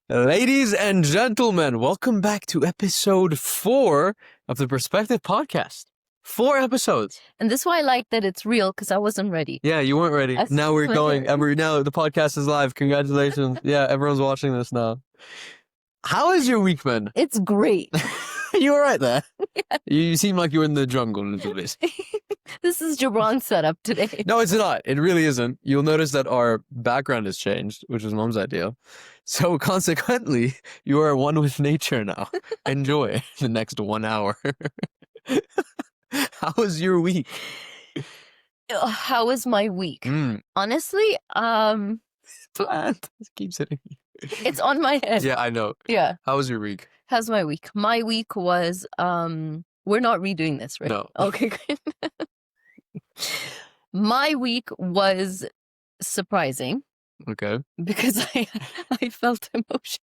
Ladies and gentlemen, welcome back to episode 4 of the Perspective Podcast. 4 episodes. And this is why I like that it's real, because I wasn't ready. Yeah, you weren't ready. Now we're going. Now the podcast is live. Congratulations. Yeah, everyone's watching this now. How is your week been? It's great. You all right there? Yeah. You seem like you're in the jungle a little bit. This is Jabron's setup today. No, it's not. It really isn't. You'll notice that our background has changed, which was Mom's idea. So consequently, you are one with nature now. Enjoy the next 1 hour. How was your week? How was my week? Honestly, Planned. Keep sitting. It's on my head. Yeah, I know. Yeah. How was your week? How's my week? My week was, we're not redoing this, right? No. Okay, great. My week was surprising. Okay. Because I felt emotions.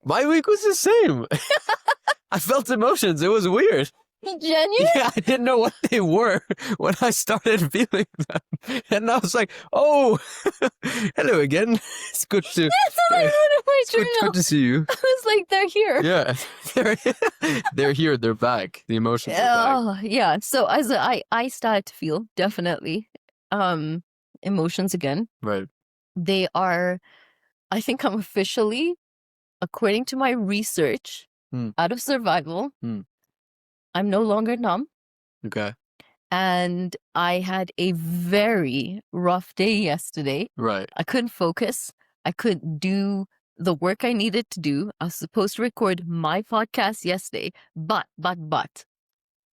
My week was the same. I felt emotions. It was weird. Genuine? Yeah, I didn't know what they were when I started feeling them. And I was like, oh, hello again. It's good to, That's what I wrote in my it's good, journal. good to see you. I was like, they're here. Yeah, they're here. They're back. The emotions are back. Oh, yeah. So as I started to feel definitely emotions again. Right. They are, I think I'm officially, according to my research, out of survival. I'm no longer numb. Okay. And I had a very rough day yesterday. Right. I couldn't focus. I couldn't do the work I needed to do. I was supposed to record my podcast yesterday, but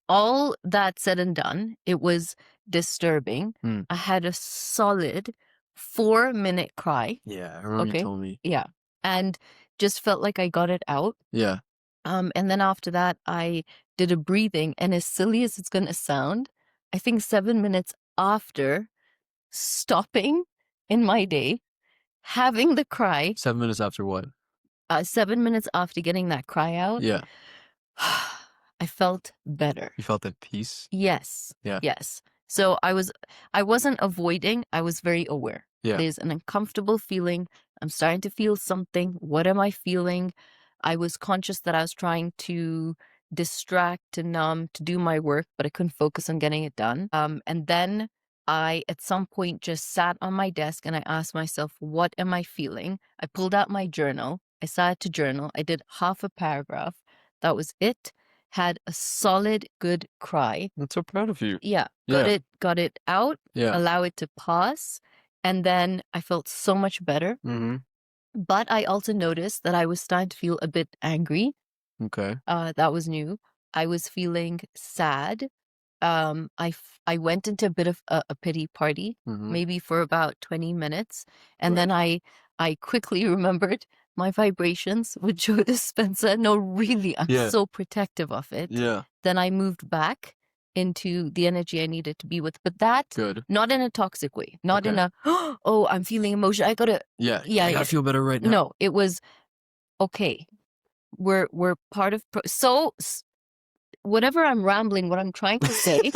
all that said and done, it was disturbing. I had a solid 4-minute cry. Yeah, I remember you told me. Yeah. And just felt like I got it out. Yeah. And then after that, I did a breathing, and as silly as it's going to sound, I think 7 minutes after stopping in my day, having the cry. 7 minutes after what? 7 minutes after getting that cry out. Yeah. I felt better. You felt at peace? Yes. Yeah. Yes. So I wasn't avoiding. I was very aware. Yeah. There's an uncomfortable feeling. I'm starting to feel something. What am I feeling? I was conscious that I was trying to distract, to numb, to do my work, but I couldn't focus on getting it done. And then I, at some point, just sat on my desk and I asked myself, what am I feeling? I pulled out my journal. I started to journal. I did half a paragraph. That was it. Had a solid, good cry. I'm so proud of you. Yeah. Got it out. Yeah. Allow it to pass. And then I felt so much better. But I also noticed that I was starting to feel a bit angry. Okay. That was new. I was feeling sad. I went into a bit of a pity party, maybe for about 20 minutes. And then I quickly remembered my vibrations with Joe Dispenza. No, really, I'm so protective of it. Yeah. Then I moved back into the energy I needed to be with. But that, not in a toxic way, not in a, oh, I'm feeling emotion. I gotta, I feel better right now. No, it was, okay, we're part of, so whatever I'm rambling, what I'm trying to say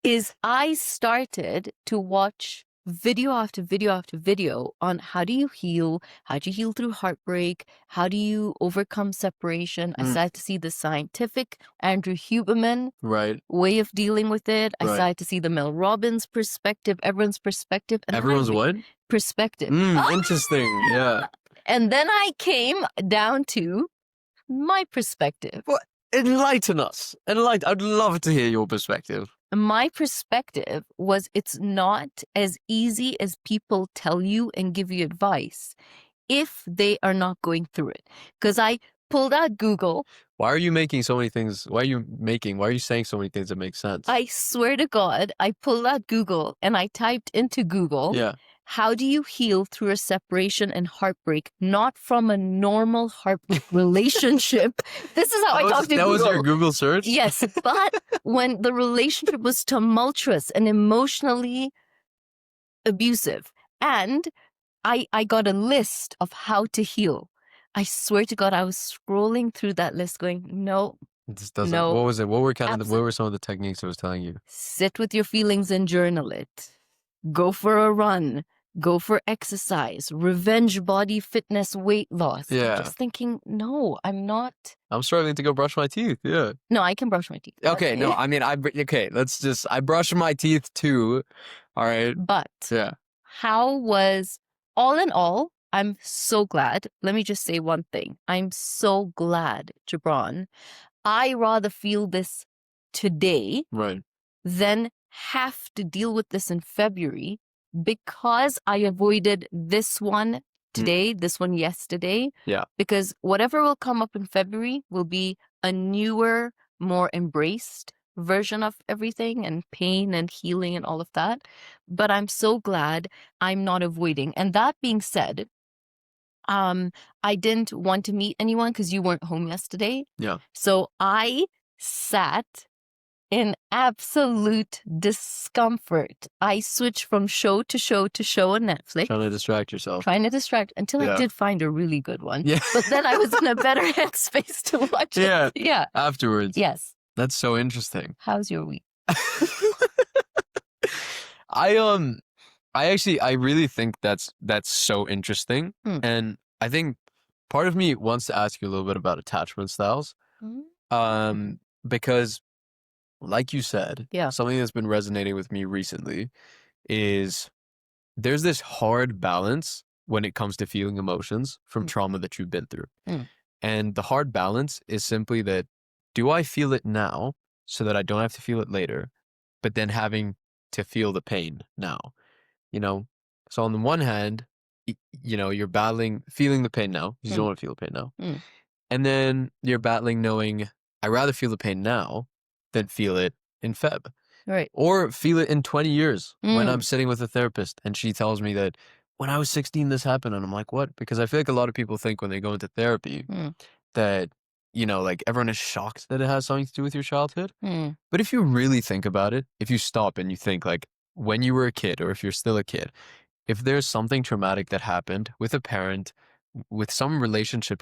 is I started to watch video after video after video on how do you heal through heartbreak, how do you overcome separation. I started to see the scientific Andrew Huberman way of dealing with it. I started to see the Mel Robbins perspective, everyone's perspective. And everyone's what? Perspective. Interesting. Yeah. And then I came down to my perspective. Well, enlighten us. I'd love to hear your perspective. My perspective was, it's not as easy as people tell you and give you advice if they are not going through it. Because I pulled out Google. Why are you making so many things? Why are you saying so many things that make sense? I swear to God, I pulled out Google and I typed into Google. Yeah. How do you heal through a separation and heartbreak, not from a normal heartbreak relationship? This is how I talked to Google. That was your Google search? Yes, but when the relationship was tumultuous and emotionally abusive, and I got a list of how to heal. I swear to God, I was scrolling through that list going, no, It just doesn't. No, What was it? What were kind of what absolutely. were some of the techniques I was telling you? Sit with your feelings and journal it. Go for a run. Go for exercise. Revenge body fitness weight loss. Yeah. I'm just thinking, no, I'm not. I'm struggling to go brush my teeth. Yeah. No, I can brush my teeth. but- Okay. No, I mean, okay. I brush my teeth too. All right. But Yeah. how was, all in all, I'm so glad. Let me just say one thing. I'm so glad, Gibran. I rather feel this today Right. than have to deal with this in February because I avoided this one today, this one yesterday. Yeah. Because whatever will come up in February will be a newer, more embraced version of everything and pain and healing and all of that. But I'm so glad I'm not avoiding. And that being said, I didn't want to meet anyone because you weren't home yesterday. Yeah. So I sat in absolute discomfort. I switched from show to show to show on Netflix, Trying to distract yourself. trying to distract until I Yeah. did find a really good one. Yeah. But then I was in a better headspace to watch Yeah. it. Yeah. Afterwards. Yes. That's so interesting. How's your week? I really think that's so interesting. And I think part of me wants to ask you a little bit about attachment styles. Because like you said, Yeah. something that's been resonating with me recently is there's this hard balance when it comes to feeling emotions from trauma that you've been through. And the hard balance is simply that, do I feel it now so that I don't have to feel it later, but then having to feel the pain now? You know, so on the one hand, you're feeling the pain now. You don't want to feel the pain now. And then you're battling knowing, I'd rather feel the pain now than feel it in Feb. Right. Or feel it in 20 years when I'm sitting with a therapist and she tells me that when I was 16, this happened. And I'm like, what? Because I feel like a lot of people think when they go into therapy that, like everyone is shocked that it has something to do with your childhood. But if you really think about it, if you stop and you think like when you were a kid or if you're still a kid, if there's something traumatic that happened with a parent, with some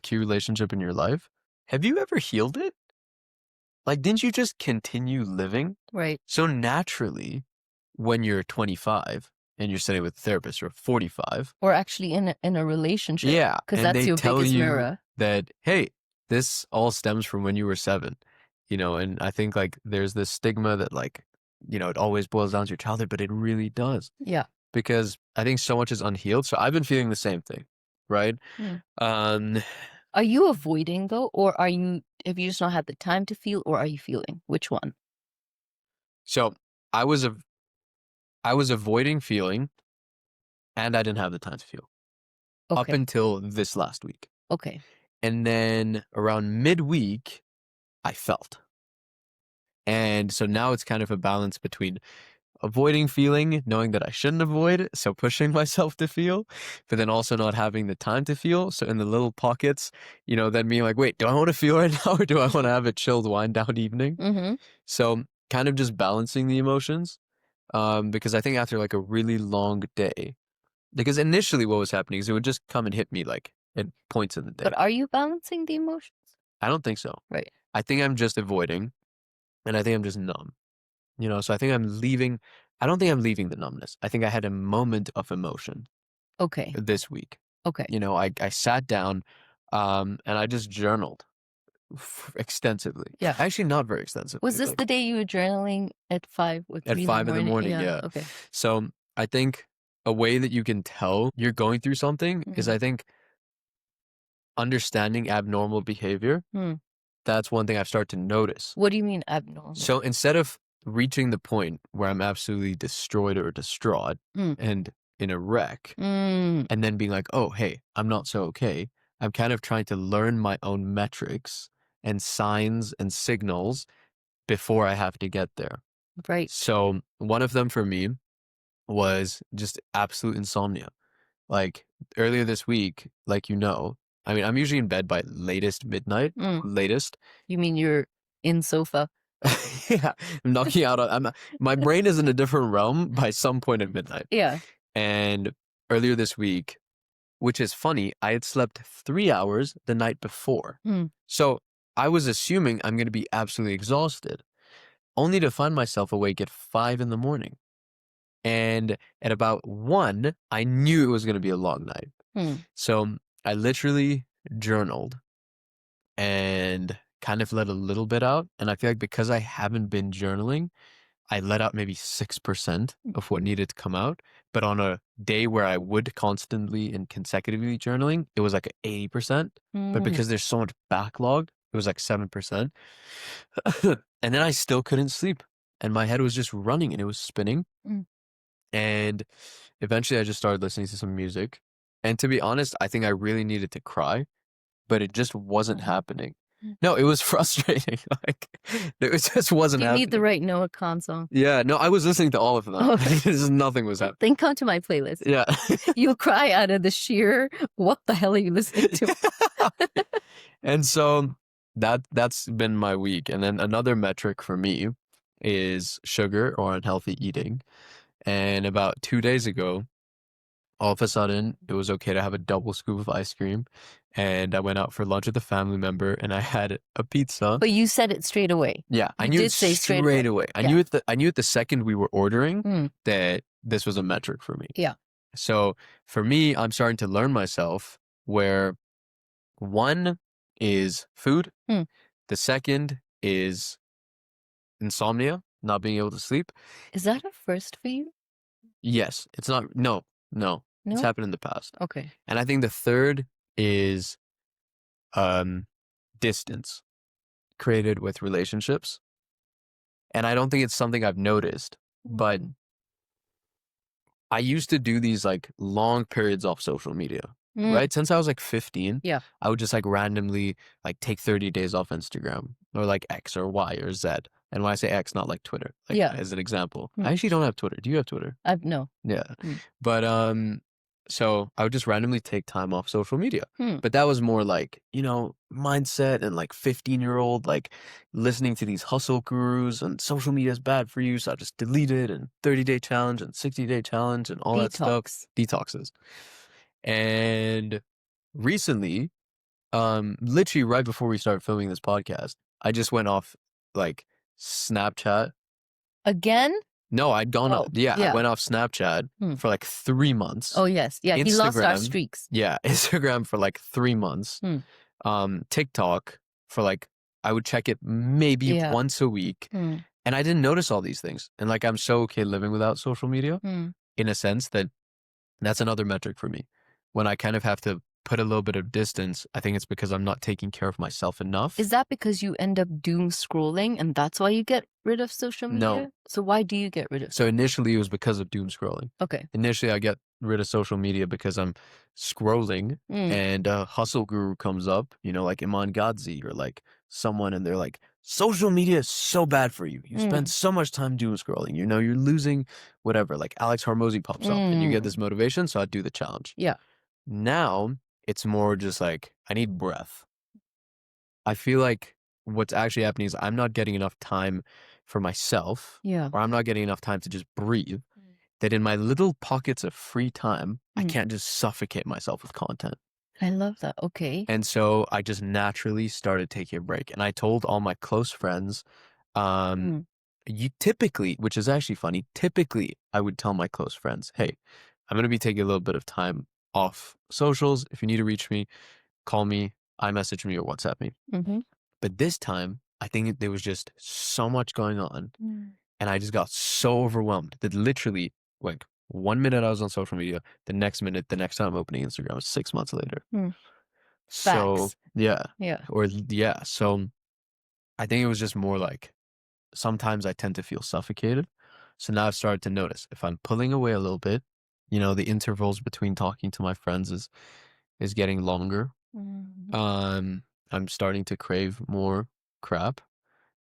key relationship in your life, have you ever healed it? Like, didn't you just continue living? Right. So naturally, when you're 25 and you're sitting with a therapist or 45. Or actually in a relationship. Yeah. Because and that's they your tell biggest you mirror. that, hey, this all stems from when you were 7. And I think like there's this stigma that like, it always boils down to your childhood, but it really does. Yeah. Because I think so much is unhealed. So I've been feeling the same thing, right? Are you avoiding though, or have you just not had the time to feel, or are you feeling? Which one? So I was avoiding feeling, and I didn't have the time to feel up Okay. until this last week. Okay. And then around midweek, I felt. And so now it's kind of a balance between avoiding feeling, knowing that I shouldn't avoid, so pushing myself to feel, but then also not having the time to feel. So in the little pockets, then being like, wait, do I want to feel right now or do I want to have a chilled wind down evening? So kind of just balancing the emotions. Because I think after like a really long day, because initially what was happening is it would just come and hit me like at points in the day. But are you balancing the emotions? I don't think so. Right. I think I'm just avoiding, and I think I'm just numb. So I think I don't think I'm leaving the numbness. I think I had a moment of emotion. Okay. This week. Okay. I sat down and I just journaled extensively. Yeah. Actually, not very extensively. Was this the day you were journaling at 5 or 3 at 5 in the morning? Yeah. Okay. So I think a way that you can tell you're going through something is, I think, understanding abnormal behavior. That's one thing I've started to notice. What do you mean abnormal? So instead of reaching the point where I'm absolutely destroyed or distraught and in a wreck, and then being like, oh, hey, I'm not so okay, I'm kind of trying to learn my own metrics and signs and signals before I have to get there. Right. So one of them for me was just absolute insomnia. Like earlier this week, like, I mean, I'm usually in bed by latest midnight, latest. You mean you're in sofa? Yeah, I'm knocking out. My brain is in a different realm by some point at midnight. Yeah. And earlier this week, which is funny, I had slept 3 hours the night before. So I was assuming I'm going to be absolutely exhausted, only to find myself awake at 5 in the morning. And at about 1, I knew it was going to be a long night. So I literally journaled and kind of let a little bit out. And I feel like because I haven't been journaling, I let out maybe 6% of what needed to come out. But on a day where I would constantly and consecutively journaling, it was like 80%. But because there's so much backlog, it was like 7%. And then I still couldn't sleep. And my head was just running and it was spinning. And eventually I just started listening to some music. And to be honest, I think I really needed to cry, but it just wasn't happening. No, it was frustrating. Like, it just wasn't You happening. need the right Noah Khan song. Yeah, no, I was listening to all of them. Okay. Just nothing was happening. Then come to my playlist. Yeah. You'll cry out of the sheer, what the hell are you listening to? And so that's been my week. And then another metric for me is sugar or unhealthy eating. And about 2 days ago, all of a sudden, it was okay to have a double scoop of ice cream. And I went out for lunch with a family member and I had a pizza. But you said it straight away. Yeah, I You knew did it say straight away. I Yeah. knew it the second we were ordering that this was a metric for me. Yeah. So for me, I'm starting to learn myself where one is food, the second is insomnia, not being able to sleep. Is that a first for you? Yes, it's not. No, it's No? happened in the past. Okay. And I think the third is distance created with relationships. And I don't think it's something I've noticed, but I used to do these like long periods off social media, right? Since I was like 15, Yeah. I would just like randomly like take 30 days off Instagram or like X or Y or Z. And when I say X, not like Twitter, like Yeah. as an example. I actually don't have Twitter. Do you have Twitter? No. Yeah. But so I would just randomly take time off social media. But that was more like, you know, mindset and like 15-year-old, like listening to these hustle gurus and social media is bad for you. So I just delete it and 30-day challenge and 60-day challenge and all that stuff. Detoxes. And recently, literally right before we started filming this podcast, I just went off like Snapchat. Again? No, I'd gone off. Yeah, I went off Snapchat for like 3 months. Oh, yes. Yeah, he lost our streaks. Yeah, Instagram for like 3 months. TikTok for like, I would check it maybe once a week. And I didn't notice all these things. And like, I'm so okay living without social media in a sense that that's another metric for me. When I kind of have to put a little bit of distance, I think it's because I'm not taking care of myself enough. Is that because you end up doom scrolling and that's why you get rid of social media? No. So why do you get rid of it? So initially it was because of doom scrolling. Okay. Initially I get rid of social media because I'm scrolling and a hustle guru comes up, you know, like Iman Gadzi or like someone, and they're like, social media is so bad for you. You spend so much time doom scrolling. You know, you're losing whatever. Like Alex Hormozy pops up and you get this motivation. So I do the challenge. Yeah. Now it's more just like, I need breath. I feel like what's actually happening is I'm not getting enough time for myself. Yeah. Or I'm not getting enough time to just breathe. That in my little pockets of free time, I can't just suffocate myself with content. I love that. Okay. And so I just naturally started taking a break. And I told all my close friends, you typically, which is actually funny, typically I would tell my close friends, hey, I'm going to be taking a little bit of time off socials. If you need to reach me, call me, iMessage me, or WhatsApp me. But this time, I think there was just so much going on. And I just got so overwhelmed that literally, like, 1 minute I was on social media, the next minute, the next time I'm opening Instagram was 6 months later. So, Facts. yeah. Yeah. Or, yeah. So I think it was just more like, sometimes I tend to feel suffocated. So now I've started to notice if I'm pulling away a little bit, you know, the intervals between talking to my friends is getting longer. I'm starting to crave more crap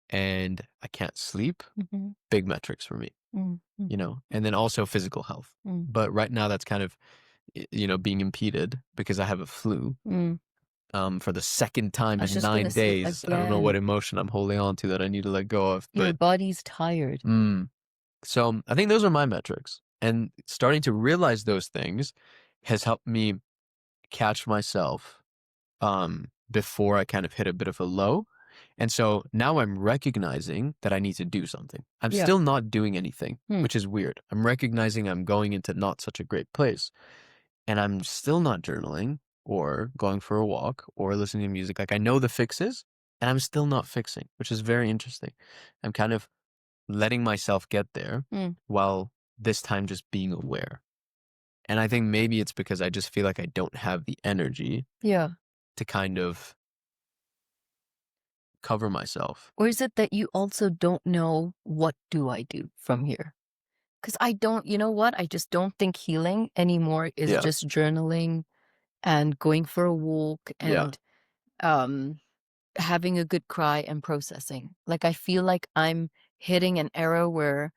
and I can't sleep. Big metrics for me, you know, and then also physical health. But right now that's kind of, you know, being impeded because I have a flu. For the second time in 9 days. I don't know what emotion I'm holding on to that I need to let go of. But your body's tired. So I think those are my metrics. And starting to realize those things has helped me catch myself before I kind of hit a bit of a low. And so now I'm recognizing that I need to do something. I'm Yeah. still not doing anything, Hmm. which is weird. I'm recognizing I'm going into not such a great place. And I'm still not journaling or going for a walk or listening to music. Like I know the fixes and I'm still not fixing, which is very interesting. I'm kind of letting myself get there Hmm. while this time just being aware. And I think maybe it's because I just feel like I don't have the energy Yeah. to kind of cover myself. Or is it that you also don't know what do I do from here? Because I don't, you know what? I just don't think healing anymore is Yeah. just journaling and going for a walk Yeah. and um having a good cry and processing. Like I feel like I'm hitting an era where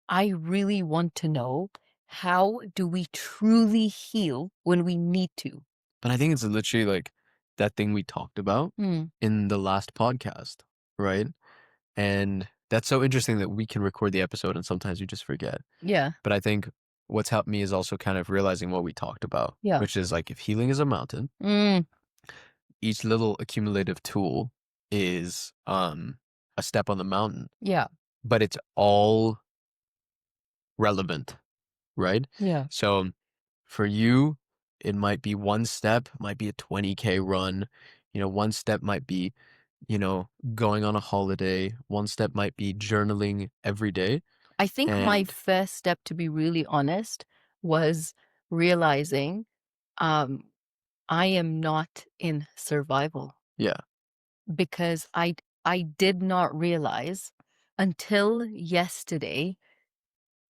I really want to know, how do we truly heal when we need to? But I think it's literally like that thing we talked about Hmm. in the last podcast, right? And that's so interesting that we can record the episode and sometimes we just forget. Yeah. But I think what's helped me is also kind of realizing what we talked about, Yeah. which is like if healing is a mountain, Mm. each little accumulative tool is a step on the mountain, Yeah. but it's all relevant, right? Yeah. So for you, it might be one step, might be a 20K run. One step might be, going on a holiday. One step might be journaling every day. I think my And first step, to be really honest, was realizing um, I am not in survival, yeah, because I did not realize until yesterday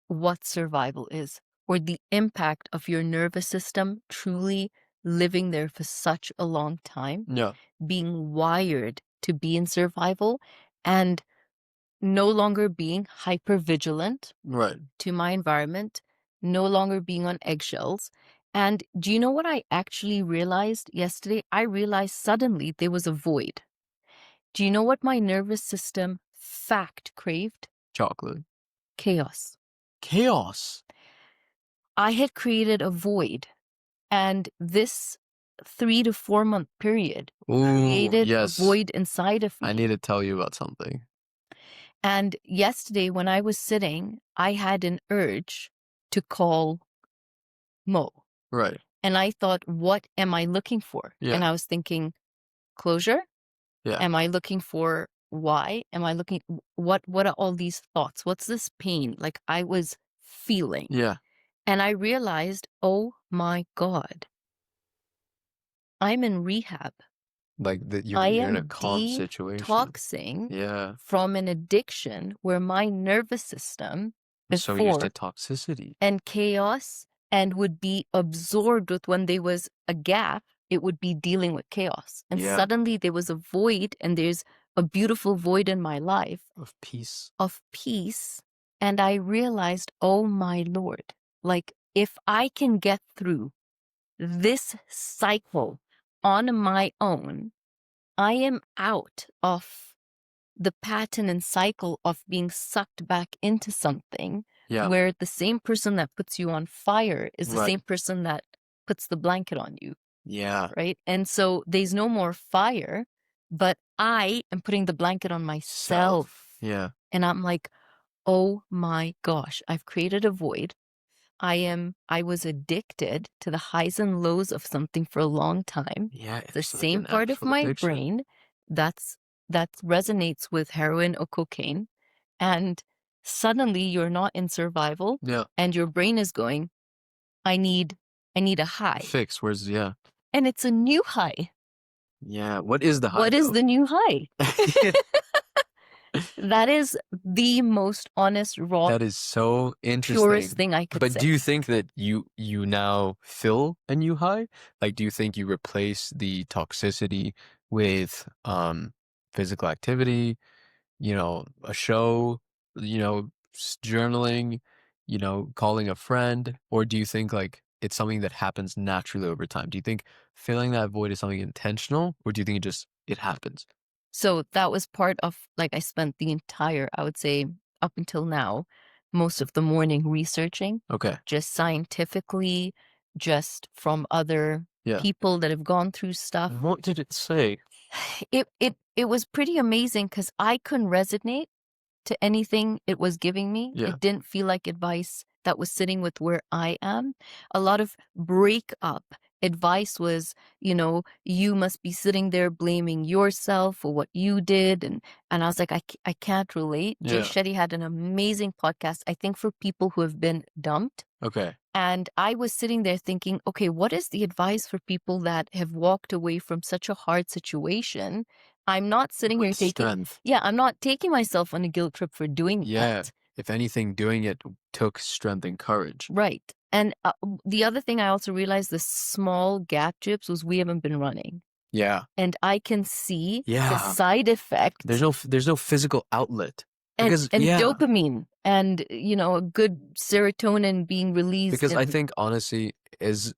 what survival is, or the impact of your nervous system truly living there for such a long time, yeah, being wired to be in survival and no longer hyper hypervigilant right. to my environment, no longer being on eggshells. And do you know what I actually realized yesterday? I realized suddenly there was a void. Do you know what my nervous system fact craved? Chocolate. Chaos. Chaos. I had created a void, and this 3 to 4 month period Ooh, created a yes. void inside of I me. need to tell you about something. And yesterday, when I was sitting, I had an urge to call Mo. Right. And I thought, what am I looking for? Yeah. And I was thinking, closure? Yeah. Am I looking for why? Am I looking, what are all these thoughts? What's this pain? Like I was feeling. Yeah. And I realized, oh my God, I'm in rehab. Like that I you're in a am calm situation. detoxing Yeah. from an addiction where my nervous system So used to before toxicity. and chaos and would be absorbed with, when there was a gap, it would be dealing with chaos. And Yeah. suddenly there was a void, and there's a beautiful void in my life Of peace. of peace. And I realized, oh my Lord, like if I can get through this cycle on my own, I am out of the pattern and cycle of being sucked back into something Yeah. where the same person that puts you on fire is the Right. same person that puts the blanket on you, Yeah. right? And so there's no more fire, but I am putting the blanket on myself. Yeah. And I'm like, oh my gosh, I've created a void. I was addicted to the highs and lows of something for a long time. Yeah. The It's like same an part of actual my addiction. brain that resonates with heroin or cocaine. And suddenly you're not in survival, Yeah. and your brain is going, I need a high. Fix. Where's And it's a new high. Yeah. What is the high? What is though? the new high? That is the most honest, raw, That is so interesting. purest thing I could But say. do you think that you now feel a new high? Like, do you think you replace the toxicity with physical activity, a show, journaling, calling a friend? Or do you think like it's something that happens naturally over time? Do you think filling that void is something intentional, or do you think it happens? So that was part of, like, I spent the entire, I would say, up until now, most of the morning researching, Okay. just scientifically, just from other Yeah. people that have gone through stuff. What did it say? It was pretty amazing because I couldn't resonate to anything it was giving me. Yeah. It didn't feel like advice that was sitting with where I am. A lot of breakup advice was, you must be sitting there blaming yourself for what you did. And I was like, I can't relate. Jay Yeah. Shetty had an amazing podcast, I think, for people who have been dumped. Okay. And I was sitting there thinking, okay, what is the advice for people that have walked away from such a hard situation? I'm not sitting here With taking, strength. I'm not taking myself on a guilt trip for doing Yeah. that. If anything, doing it took strength and courage. Right. And the other thing I also realized, the small gap chips, was we haven't been running. Yeah. And I can see the Yeah. side effects. There's no physical outlet. Because and yeah. dopamine and, a good serotonin being released. Because I think honestly is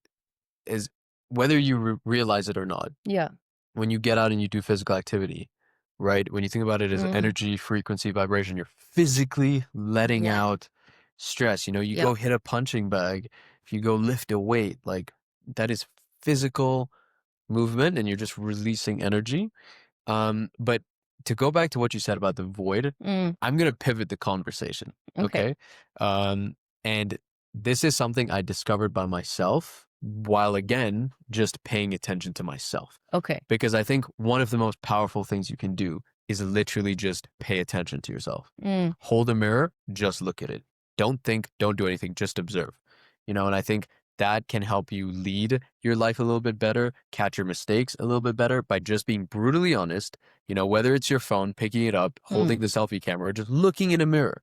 whether you realize it or not, yeah. when you get out and you do physical activity, right? When you think about it as energy, frequency, vibration, you're physically letting Yeah. out stress. You Yeah. go hit a punching bag, if you go lift a weight, like that is physical movement and you're just releasing energy. But to go back to what you said about the void, I'm going to pivot the conversation. Okay. And this is something I discovered by myself while again, just paying attention to myself. Okay. Because I think one of the most powerful things you can do is literally just pay attention to yourself. Hold a mirror, just look at it. Don't think, don't do anything, just observe. And I think that can help you lead your life a little bit better, catch your mistakes a little bit better by just being brutally honest, whether it's your phone, picking it up, holding the selfie camera, or just looking in a mirror.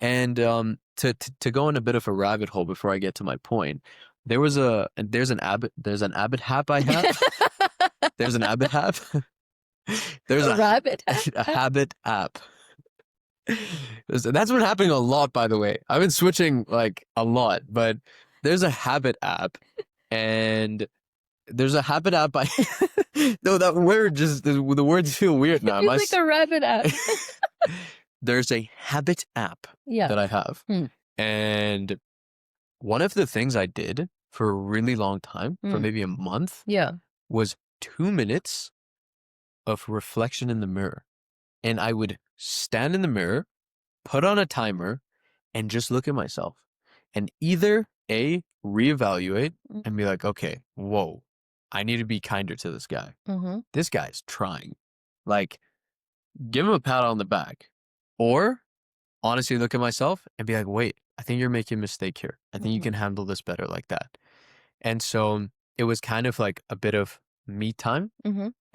And to go in a bit of a rabbit hole before I get to my point, there's an Abbott app I have. There's an Abbott app. There's a rabbit a habit app. That's been happening a lot, by the way. I've been switching like a lot, but there's a habit app, and there's a habit app. No, that word the words feel weird now. It's like a rabbit app. There's a habit app that I have, and one of the things I did for a really long time, for maybe a month, was 2 minutes of reflection in the mirror. And I would stand in the mirror, put on a timer, and just look at myself. And either A, reevaluate and be like, okay, whoa, I need to be kinder to this guy. This guy's trying. Like, give him a pat on the back. Or honestly look at myself and be like, wait, I think you're making a mistake here. I think you can handle this better like that. And so it was kind of like a bit of me time.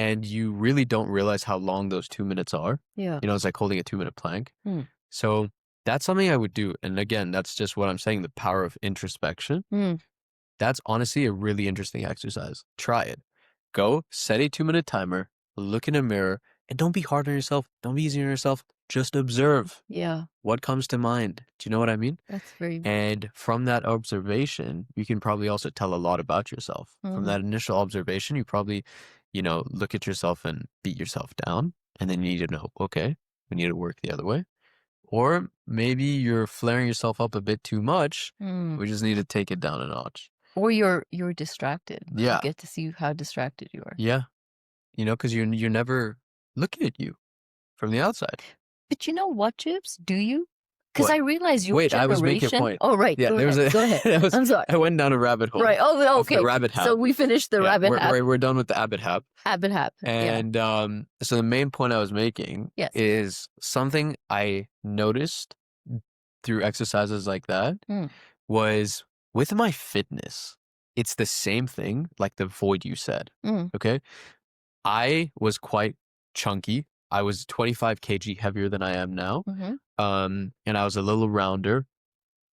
And you really don't realize how long those 2 minutes are. Yeah. It's like holding a 2-minute plank. So that's something I would do. And again, that's just what I'm saying, the power of introspection. That's honestly a really interesting exercise. Try it. Go set a 2-minute timer, look in a mirror, and don't be hard on yourself. Don't be easy on yourself. Just observe. Yeah. What comes to mind? Do you know what I mean? That's very. And from that observation, you can probably also tell a lot about yourself. From that initial observation, you probably, look at yourself and beat yourself down. And then you need to know, okay, we need to work the other way. Or maybe you're flaring yourself up a bit too much. We just need to take it down a notch. Or you're distracted. Yeah. You get to see how distracted you are. Yeah. Because you're never looking at you from the outside. But you know what, Chips? Do you? Because I realize your Wait, generation. I was making a point. Oh, right. Yeah, go ahead. I'm sorry. I went down a rabbit hole. Right. Oh, okay. The rabbit hap. So we finished the rabbit hap. We're done with the Abbott hap. Abbott hap. And so the main point I was making is something I noticed through exercises like that was with my fitness. It's the same thing like the void you said. Okay. I was quite chunky. I was 25 kg heavier than I am now. And I was a little rounder,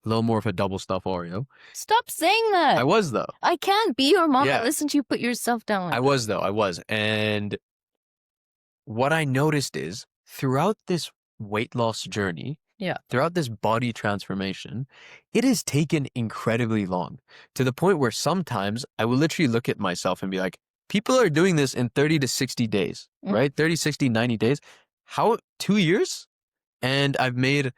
a little more of a double stuff Oreo. Stop saying that. I was, though. I can't be your mom and listen to you put yourself down. I was, though. I was. And what I noticed is throughout this weight loss journey, throughout this body transformation, it has taken incredibly long, to the point where sometimes I will literally look at myself and be like, people are doing this in 30 to 60 days, right? 30, 60, 90 days. How, 2 years? And I've made,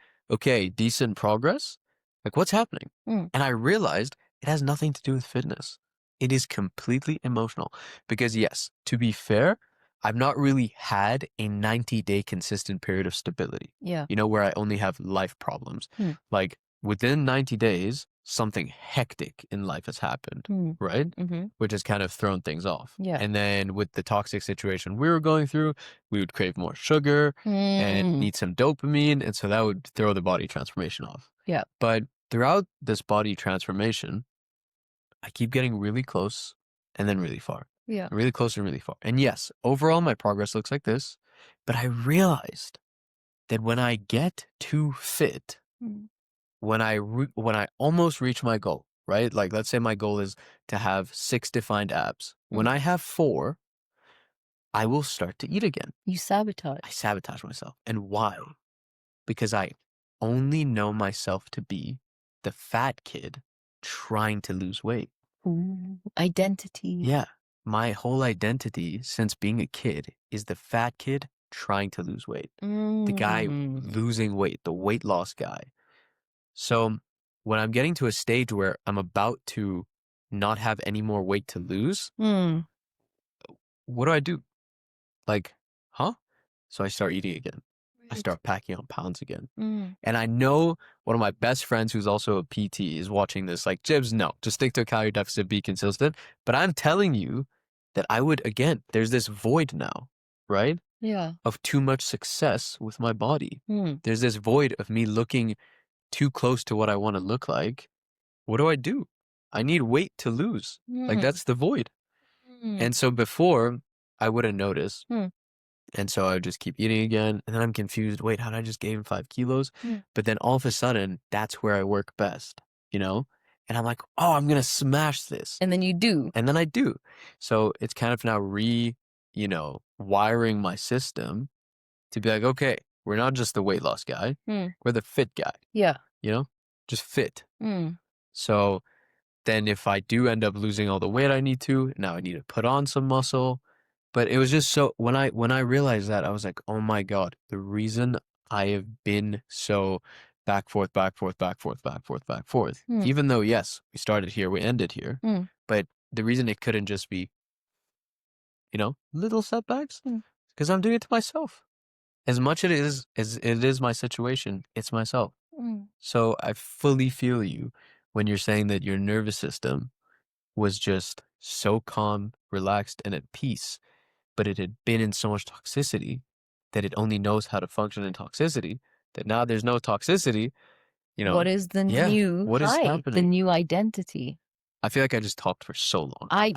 decent progress. Like, what's happening? And I realized it has nothing to do with fitness. It is completely emotional. Because yes, to be fair, I've not really had a 90-day consistent period of stability, Yeah. where I only have life problems. Hmm. Like within 90 days, something hectic in life has happened, right? Mm-hmm. Which has kind of thrown things off. Yeah. And then with the toxic situation we were going through, we would crave more sugar and need some dopamine. And so that would throw the body transformation off. Yeah. But throughout this body transformation, I keep getting really close and then really far. Yeah. Really close and really far. And yes, overall my progress looks like this, but I realized that when I get too fit, when I almost reach my goal, right? Like let's say my goal is to have 6 defined abs. When I have 4, I will start to eat again. You sabotage. I sabotage myself. And why? Because I only know myself to be the fat kid trying to lose weight. Ooh, identity. Yeah. My whole identity since being a kid is the fat kid trying to lose weight. The guy losing weight, the weight loss guy. So when I'm getting to a stage where I'm about to not have any more weight to lose, what do I do? Like, huh? So I start eating again. I start packing on pounds again. And I know one of my best friends who's also a PT is watching this like, Jibs, no, just stick to a calorie deficit, be consistent. But I'm telling you that I would, again, there's this void now, right? Yeah. Of too much success with my body. There's this void of me looking too close to what I want to look like. What do? I need weight to lose. Like that's the void. And so before I wouldn't notice. And so I would just keep eating again. And then I'm confused. Wait, how did I just gain 5 kilos? But then all of a sudden, that's where I work best, And I'm like, oh, I'm going to smash this. And then you do. And then I do. So it's kind of now wiring my system to be like, okay, we're not just the weight loss guy. We're the fit guy. Yeah. Just fit. So then if I do end up losing all the weight I need to, now I need to put on some muscle. But it was just so when I realized that, I was like, oh my God, the reason I have been so back, forth, even though, yes, we started here, we ended here, but the reason it couldn't just be, little setbacks, because I'm doing it to myself. As much as it is my situation, it's myself. So I fully feel you when you're saying that your nervous system was just so calm, relaxed, and at peace, but it had been in so much toxicity that it only knows how to function in toxicity, that now there's no toxicity, What is the new what is happening? The new identity? I feel like I just talked for so long.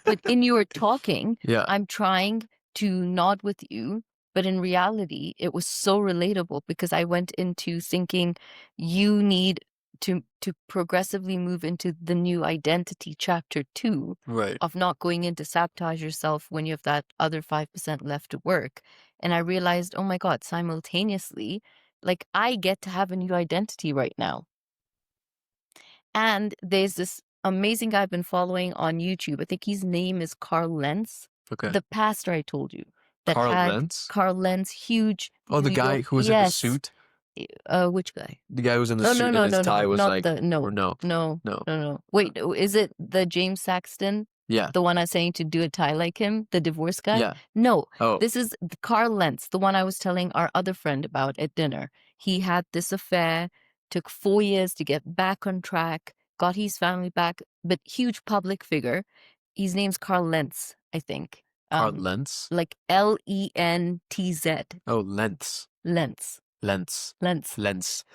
But in your talking, Yeah. I'm trying to nod with you, but in reality, it was so relatable because I went into thinking you need to progressively move into the new identity chapter 2 Right. of not going in to sabotage yourself when you have that other 5% left to work. And I realized, oh my God, simultaneously, like I get to have a new identity right now. And there's this amazing guy I've been following on YouTube. I think his name is Carl Lentz. Okay. The pastor I told you. Carl Lentz? Carl Lentz, huge. Oh, the guy who was in the suit? Which guy? The guy who was in the suit and his tie was not like, no. Wait, is it the James Saxton? Yeah. The one I was saying to do a tie like him, the divorce guy? Yeah. No, Oh. this is Carl Lentz, the one I was telling our other friend about at dinner. He had this affair, took 4 years to get back on track, got his family back, but huge public figure. His name's Carl Lentz, I think. Carl Lentz? Like Lentz. Oh, Lentz. Lentz. Lentz. Lentz. Lentz.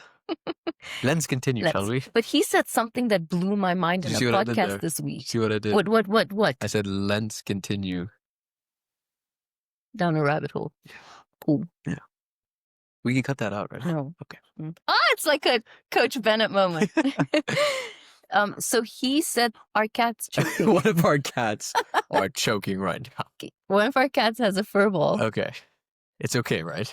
Lens continue, shall we? But he said something that blew my mind in a podcast this week. See what I did? What? I said lens continue. Down a rabbit hole. Yeah. Cool. Yeah. We can cut that out, right? No. Okay. It's like a Coach Bennett moment. So he said our cat's choking. One of our cats are choking right now. Okay. One of our cats has a fur ball. Okay. It's okay, right?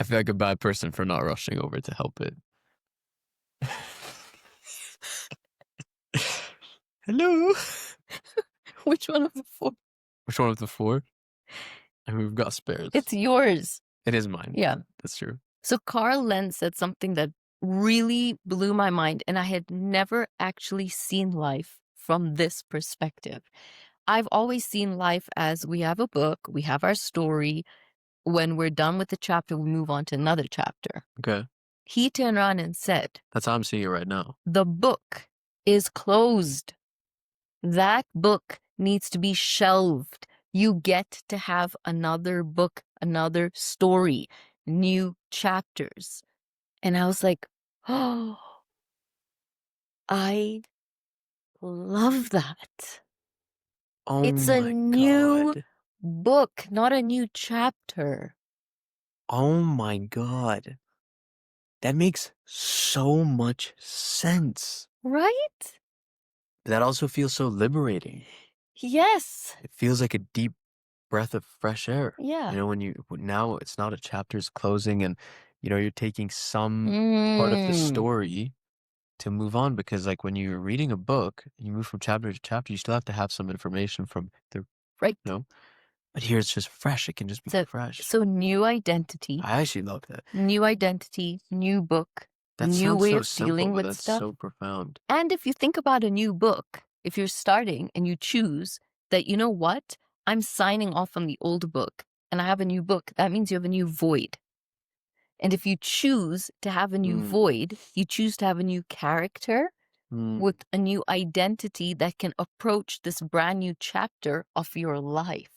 I feel like a bad person for not rushing over to help it. Hello. Which one of the 4? Which one of the 4? I mean, we've got spares. It's yours. It is mine. Yeah. That's true. So Carl Lentz said something that really blew my mind, and I had never actually seen life from this perspective. I've always seen life as we have a book, we have our story. When we're done with the chapter, we move on to another chapter. Okay. He turned around and said, That's how I'm seeing it right now. the book is closed. That book needs to be shelved. You get to have another book, another story, new chapters. And I was like, oh, I love that. Oh It's a my new God. book, not a new chapter. Oh my God. That makes so much sense. Right? That also feels so liberating. Yes. It feels like a deep breath of fresh air. Yeah. Now it's not a chapter's closing and, you're taking some part of the Mm, story to move on because like when you're reading a book, you move from chapter to chapter, you still have to have some information from the, right. but here it's just fresh. It can just be So, fresh. so new identity, I actually love that. new book, That new sounds way so of simple, dealing but with that's stuff. so profound. And if you think about a new book, if you're starting and you choose that, you know what, I'm signing off on the old book and I have a new book, that means you have a new void. And if you choose to have a new Mm, void, you choose to have a new character mm, with a new identity that can approach this brand new chapter of your life.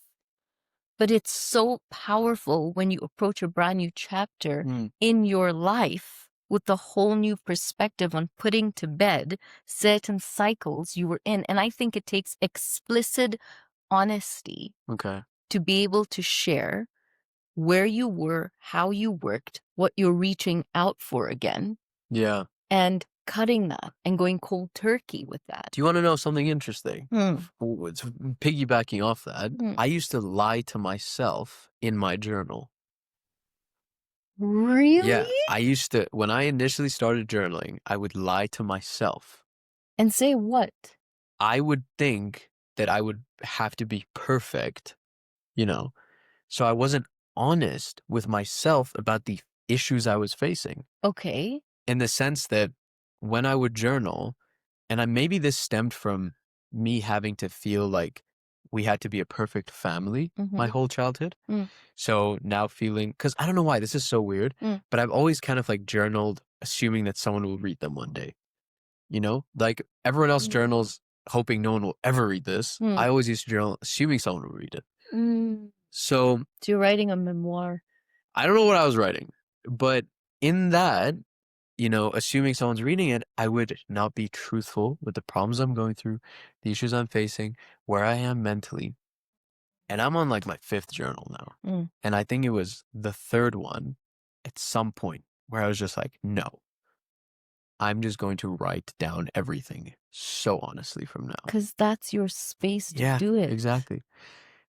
But it's so powerful when you approach a brand new chapter mm. in your life with a whole new perspective on putting to bed certain cycles you were in. And I think it takes explicit honesty Okay. to be able to share where you were, how you worked, what you're reaching out for again, Yeah. and cutting that and going cold turkey with that. Do you want to know something interesting? Hmm. It's piggybacking off that. Hmm. I used to lie to myself in my journal. Really? Yeah, I used to, when I initially started journaling, I would lie to myself. And say what? I would think that I would have to be perfect, you know, so I wasn't honest with myself about the issues I was facing. Okay. In the sense that when I would journal, and maybe this stemmed from me having to feel like we had to be a perfect family my Mm-hmm. whole childhood. Mm. So now feeling, because I don't know why this is so weird, Mm. but I've always kind of like journaled assuming that someone will read them one day. Like everyone else journals hoping no one will ever read this. Mm. I always used to journal assuming someone will read it. Mm. So So you're writing a memoir. I don't know what I was writing, but in that, assuming someone's reading it, I would not be truthful with the problems I'm going through, the issues I'm facing, where I am mentally. And I'm on like my 5th journal now. Mm. And I think it was the 3rd one at some point where I was just like, no, I'm just going to write down everything so honestly from now. Because that's your space to Yeah, do it. exactly.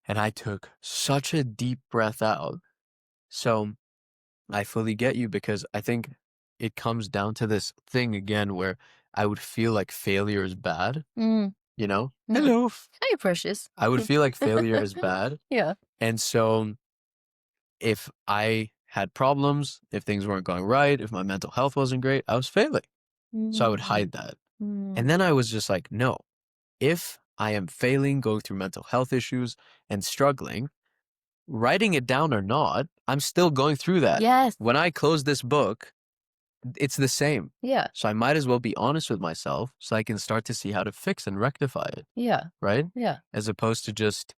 And I took such a deep breath out. So I fully get you because I think it comes down to this thing again where I would feel like failure is bad, Mm. Hello. Hey, precious. I would feel like failure is bad. Yeah. And so if I had problems, if things weren't going right, if my mental health wasn't great, I was failing. So I would hide that. Mm. And then I was just like, no, if I am failing, going through mental health issues and struggling, writing it down or not, I'm still going through that. Yes. When I close this book, it's the same. Yeah. So I might as well be honest with myself so I can start to see how to fix and rectify it, Yeah. right? Yeah. As opposed to just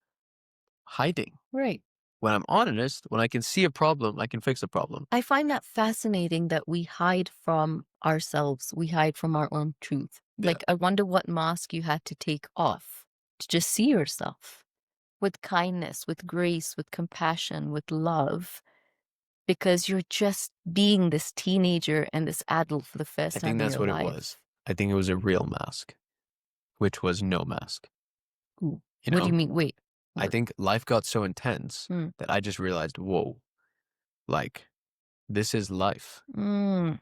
hiding. Right. When I'm honest, when I can see a problem, I can fix a problem. I find that fascinating that we hide from ourselves. We hide from our own truth. Yeah. Like, I wonder what mask you had to take off to just see yourself with kindness, with grace, with compassion, with love, because you're just being this teenager and this adult for the first I time think in that's your what life. it was. I think it was a real mask, which was no mask. Ooh. You What do know, you mean? Wait. I think life got so intense Mm. that I just realized, whoa, like this is life. Mm.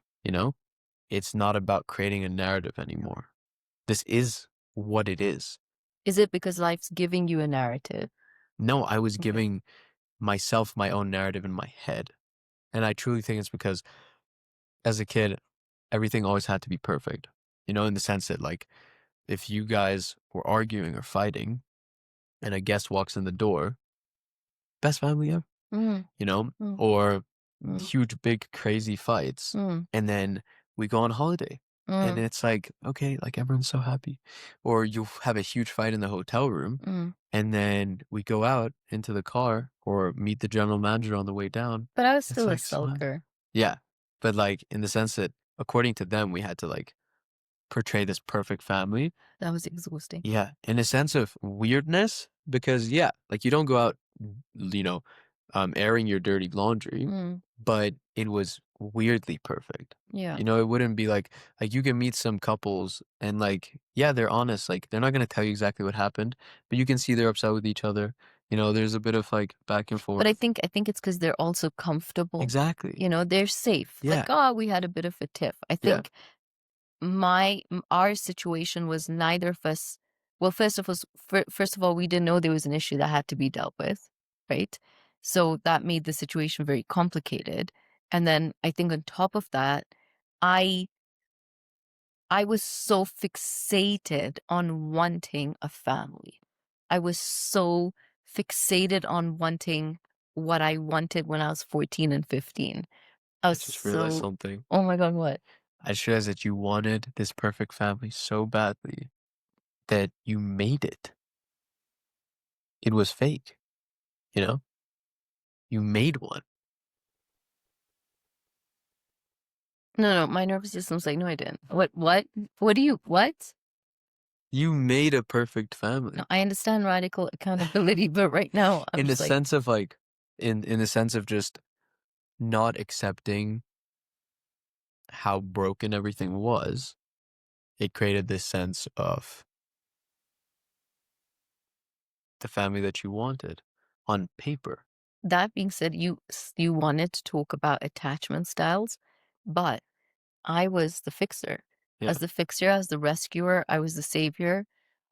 It's not about creating a narrative anymore. This is what it is. Is it because life's giving you a narrative? No, I was Okay. giving myself my own narrative in my head. And I truly think it's because as a kid, everything always had to be perfect. In the sense that like if you guys were arguing or fighting, and a guest walks in the door, best family ever, Mm, you know? mm, Or mm, huge, big, crazy fights. mm, And then we go on holiday. And mm, it's like, okay, like everyone's so happy. Or you have a huge fight in the hotel room. mm. And then we go out into the car or meet the general manager on the way down. But I was It's still a like so happy. sulker. Yeah. But like in the sense that according to them, we had to like portray this perfect family. That was exhausting. Yeah, in a sense of weirdness, because yeah, like you don't go out, you know, airing your dirty laundry, Mm, but it was weirdly perfect. yeah. You know, it wouldn't be like you can meet some couples and like, yeah, they're honest, like they're not gonna tell you exactly what happened, but you can see they're upset with each other. You know, there's a bit of like back and But forth. I think it's because they're also comfortable. Exactly. You know, they're safe. Like, Yeah. oh, we had a bit of a tiff. I Yeah. think our situation was neither of us. Well, first of all, we didn't know there was an issue that had to be dealt with, right? So that made the situation very complicated. And then I think on top of that, I I was so fixated on wanting a family. I was so fixated on wanting what I wanted when I was 14 and 15. I I was just realized so, something. oh my God, what? I just realized that you wanted this perfect family so badly that you made it. It was fake, you know? You made one. No, my nervous system's like, no, I didn't. What do you, what? You made a perfect No, family. I understand radical accountability, but right now I'm In the just like, sense of like in the sense of just not accepting how broken everything was, it created this sense of the family that you wanted on paper. that being said, you wanted to talk about attachment styles, but I was the fixer. Yeah. As the fixer, as the rescuer, I was the savior.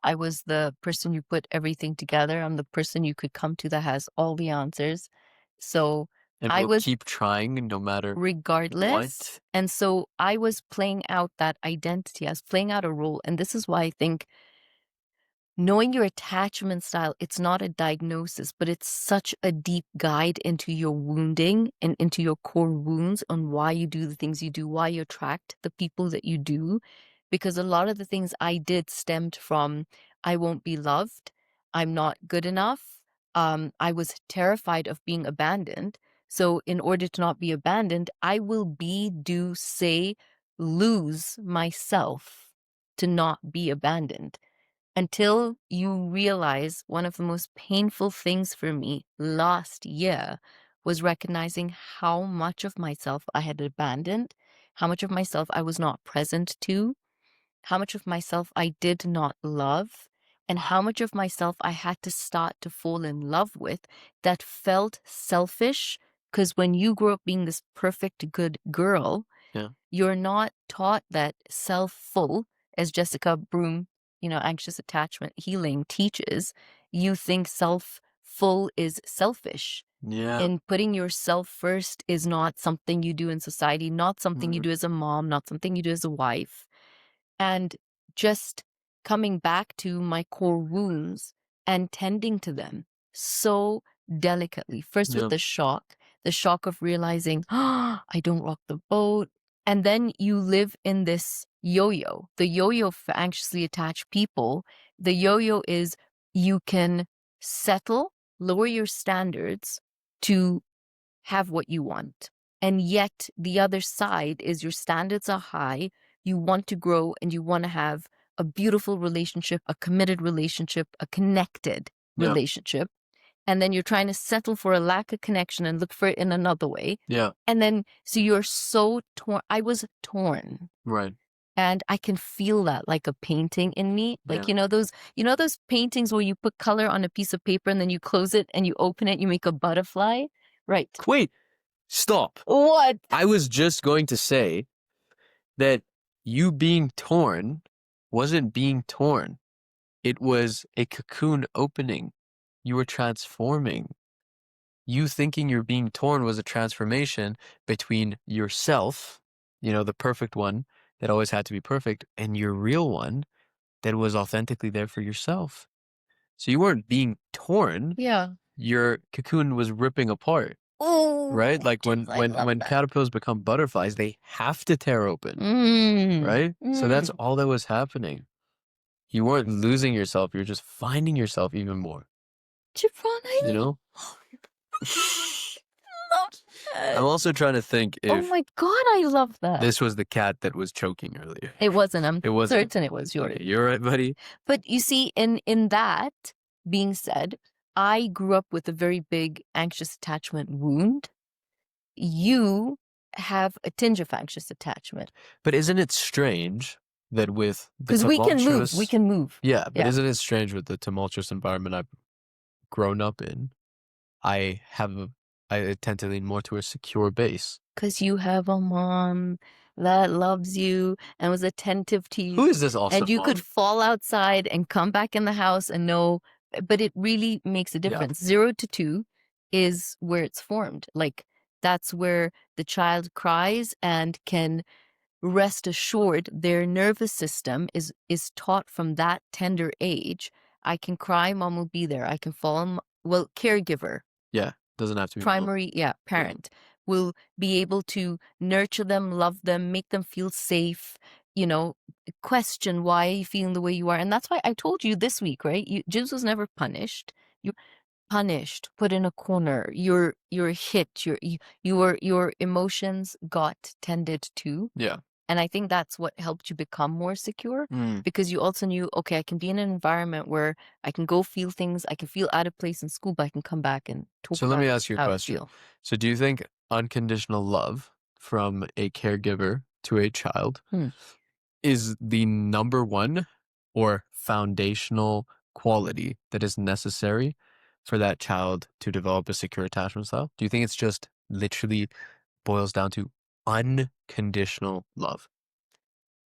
I was the person you put everything together. I'm the person you could come to that has all the answers. So And I we'll was keep trying no matter regardless. what. And so I was playing out that identity. I was playing out a role. And this is why I think knowing your attachment style, it's not a diagnosis, but it's such a deep guide into your wounding and into your core wounds on why you do the things you do, why you attract the people that you do. Because a lot of the things I did stemmed from I won't be loved, I'm not good enough. I was terrified of being abandoned. So, in order to not be abandoned, I will be, do, say, lose myself to not be abandoned until you realize one of the most painful things for me last year was recognizing how much of myself I had abandoned, how much of myself I was not present to, how much of myself I did not love, and how much of myself I had to start to fall in love with that felt selfish. Because when you grow up being this perfect, good girl, Yeah. you're not taught that self-full, as Jessica Broom, anxious attachment healing teaches. You think self-full is selfish. Yeah. And putting yourself first is not something you do in society, not something you Mhm. do as a mom, not something you do as a wife. And just coming back to my core wounds and tending to them so delicately. First with Yeah. the shock of realizing, I don't rock the boat. And then you live in this yo-yo. The yo-yo for anxiously attached people, the yo-yo is you can settle, lower your standards to have what you want. And yet the other side is your standards are high, you want to grow and you want to have a beautiful relationship, a committed relationship, a connected Yeah. relationship. And then you're trying to settle for a lack of connection and look for it in another way. Yeah. And then, so you're so torn. I was torn. Right. And I can feel that like a painting in me. Like, Yeah. those paintings where you put color on a piece of paper and then you close it and you open it, you make a butterfly. Right. Wait, stop. What? I was just going to say that you being torn wasn't being torn. It was a cocoon opening. You were transforming. You thinking you're being torn was a transformation between yourself, the perfect one that always had to be perfect, and your real one that was authentically there for yourself. So you weren't being torn. Yeah. Your cocoon was ripping apart, Oh, right? Like James, I love when that. caterpillars become butterflies, they have to tear open, right? So that's all that was happening. You weren't losing yourself. You're just finding yourself even more, Gibran, I you know? love that. I'm also trying to think Oh if my God, I love that. this was the cat that was choking earlier. It wasn't. I'm It wasn't. certain it was yours. Okay, you're right, buddy. But you see, in that being said, I grew up with a very big anxious attachment wound. You have a tinge of anxious attachment. But isn't it strange that with the Because we can move. Yeah, but Yeah. isn't it strange with the tumultuous environment I've grown up in, I tend to lean more to a secure base. Because you have a mom that loves you and was attentive to you. Who is this also? And you mom? could fall outside and come back in the house and know, but it really makes a difference. 0 to 2 is where it's formed. Like that's where the child cries and can rest assured their nervous system is taught from that tender age. I can cry, mom will be there. I can fall, well, caregiver. Yeah, doesn't have to be mom. Primary, parent will be able to nurture them, love them, make them feel safe, question why are you feeling the way you are. And that's why I told you this week, right? Jibs was never punished. You punished, put in a corner. You're hit. Your emotions got tended to. Yeah. And I think that's what helped you become more secure, because you also knew, okay, I can be in an environment where I can go feel things. I can feel out of place in school, but I can come back and talk So about let me ask you a how I question. feel. So do you think unconditional love from a caregiver to a child is the number one or foundational quality that is necessary for that child to develop a secure attachment style? Do you think it's just literally boils down to unconditional love?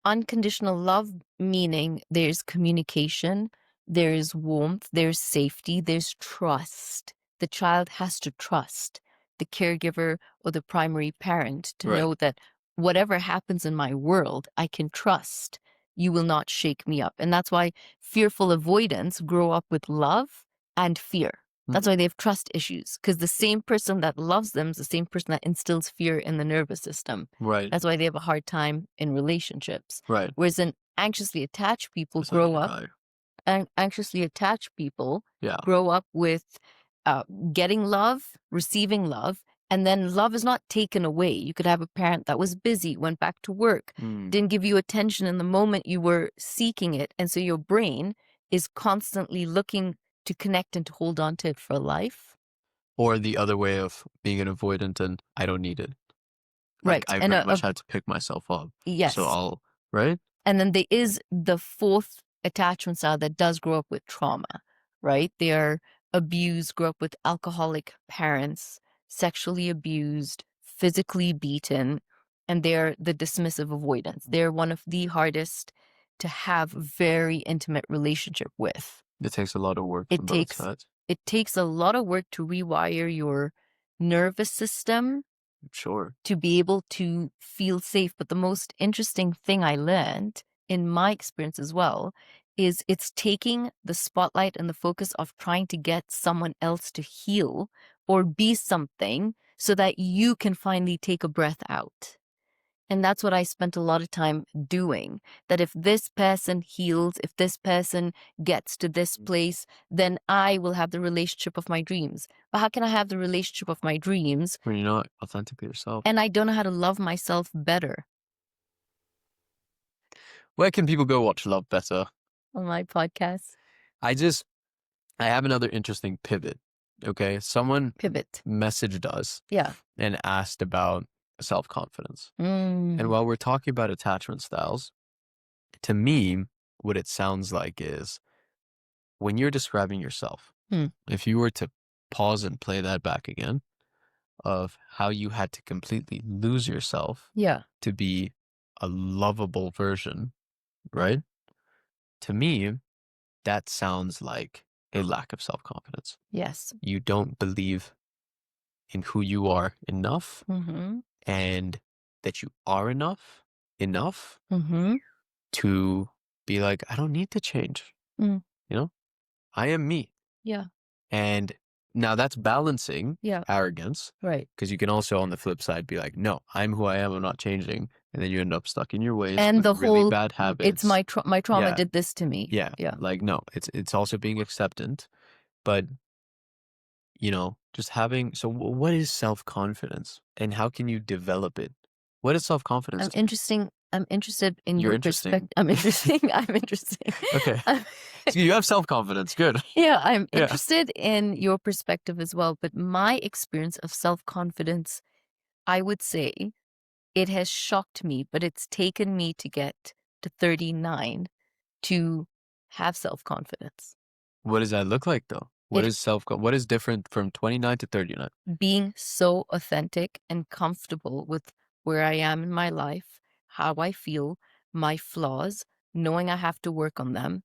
Unconditional love, meaning there's communication, there's warmth, there's safety, there's trust. The child has to trust the caregiver or the primary parent to know that whatever happens in my world, I can trust. You will not shake me up. And that's why fearful avoidance grow up with love and fear. That's why they have trust issues, because the same person that loves them is the same person that instills fear in the nervous system. Right. That's why they have a hard time in relationships. Right. Whereas anxiously attached people That's not grow gonna up, matter. and anxiously attached people Yeah. grow up with getting love, receiving love, and then love is not taken away. You could have a parent that was busy, went back to work, didn't give you attention in the moment you were seeking it. And so your brain is constantly looking to connect and to hold on to it for life. Or the other way of being an avoidant and I don't need it. Like, Right. I very much had to pick myself up. Yes. So right? And then there is the fourth attachment style that does grow up with trauma, right? They are abused, grow up with alcoholic parents, sexually abused, physically beaten, and they're the dismissive avoidance. They're one of the hardest to have very intimate relationship with. It takes a lot of work from both sides. It takes a lot of work to rewire your nervous system. Sure. To be able to feel safe. But the most interesting thing I learned in my experience as well is it's taking the spotlight and the focus of trying to get someone else to heal or be something so that you can finally take a breath out. And that's what I spent a lot of time doing. That if this person heals, if this person gets to this place, then I will have the relationship of my dreams. But how can I have the relationship of my dreams when you're not authentically yourself? And I don't know how to love myself better? Where can people go watch Love Better? On my podcast. I have another interesting pivot. Okay. Someone messaged us. Yeah. And asked about self-confidence. And while we're talking about attachment styles, to me, what it sounds like is when you're describing yourself, if you were to pause and play that back again, of how you had to completely lose yourself to be a lovable version, right? To me, that sounds like a lack of self-confidence. Yes. You don't believe in who you are enough and that you are enough to be like, I don't need to change. You know, I am me. Yeah. And now that's balancing Yeah. arrogance, Right. because you can also on the flip side be like, no, I'm who I am. I'm not changing. And then you end up stuck in your ways And with the really whole, bad it's habits. my trauma Yeah. did this to me. Yeah. Yeah. Like, no, it's also being acceptant, but just having, so what is self-confidence and how can you develop it? What is self-confidence to you? I'm interested in You're your interesting. perspective. I'm interesting. I'm interesting. Okay. I'm- So you have self-confidence. Good. yeah, I'm Yeah. interested in your perspective as well. But my experience of self-confidence, I would say it has shocked me, but it's taken me to get to 39 to have self-confidence. What does that look like though? It What is different from 29 to 39? being so authentic and comfortable with where I am in my life, how I feel, my flaws, knowing I have to work on them,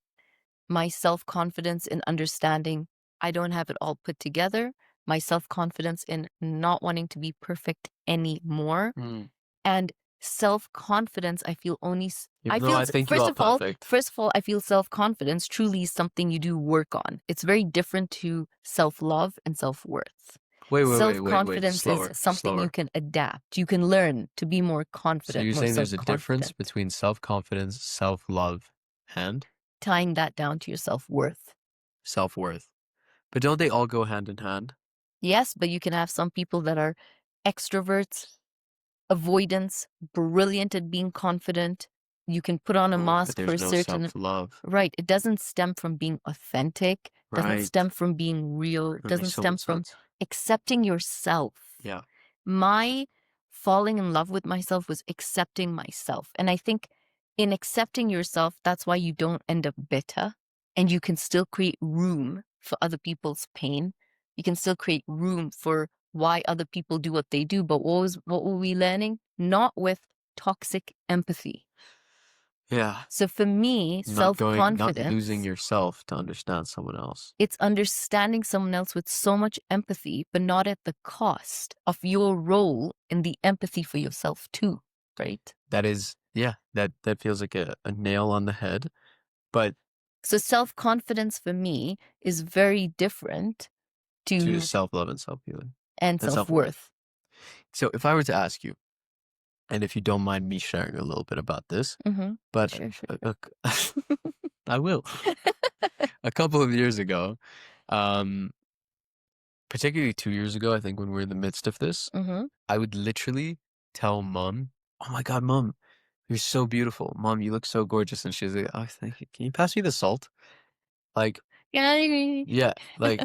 my self-confidence in understanding I don't have it all put together, my self-confidence in not wanting to be perfect anymore, Mm. and self-confidence I feel Even though I think you first are of all, perfect. I feel self-confidence truly is something you do work on. It's very different to self-love and self-worth. Wait. Self-confidence is Slower, something you slower. can adapt. You can learn to be more So confident, you're more saying there's a difference self-confident. between self-confidence, self-love, and Tying that down to your self-worth. self-worth. But don't they all go hand in hand? Yes, but you can have some people that are extroverts, avoidance, brilliant at being confident. You can put on a Oh, but mask for there's a no certain, self-love. right. It doesn't stem from being authentic, doesn't Right. stem from being real, That makes doesn't so stem much from sense. accepting yourself. Yeah. My falling in love with myself was accepting myself. And I think in accepting yourself, that's why you don't end up bitter and you can still create room for other people's pain. You can still create room for why other people do what they do. But what were we learning? Not with toxic empathy. Yeah. So for me, Not losing self-confidence, yourself to understand someone else. it's understanding someone else with so much empathy, but not at the cost of your role in the empathy for yourself too, right? That is, yeah, that feels like a nail on the head. But So self-confidence for me is very different to to self-love and self-healing and and self-worth. self-worth. So if I were to ask you, and if you don't mind me sharing a little bit about this, Mm-hmm. but Sure, sure, I will. A couple of years ago, um, particularly 2 years ago, I think when we were in the midst of this, mm-hmm. I would literally tell mom, "Oh my God, mom, you're so beautiful. Mom, you look so gorgeous." And she's like, "Oh, thank you. Can you pass me the salt?" Like, Yeah. yeah, like,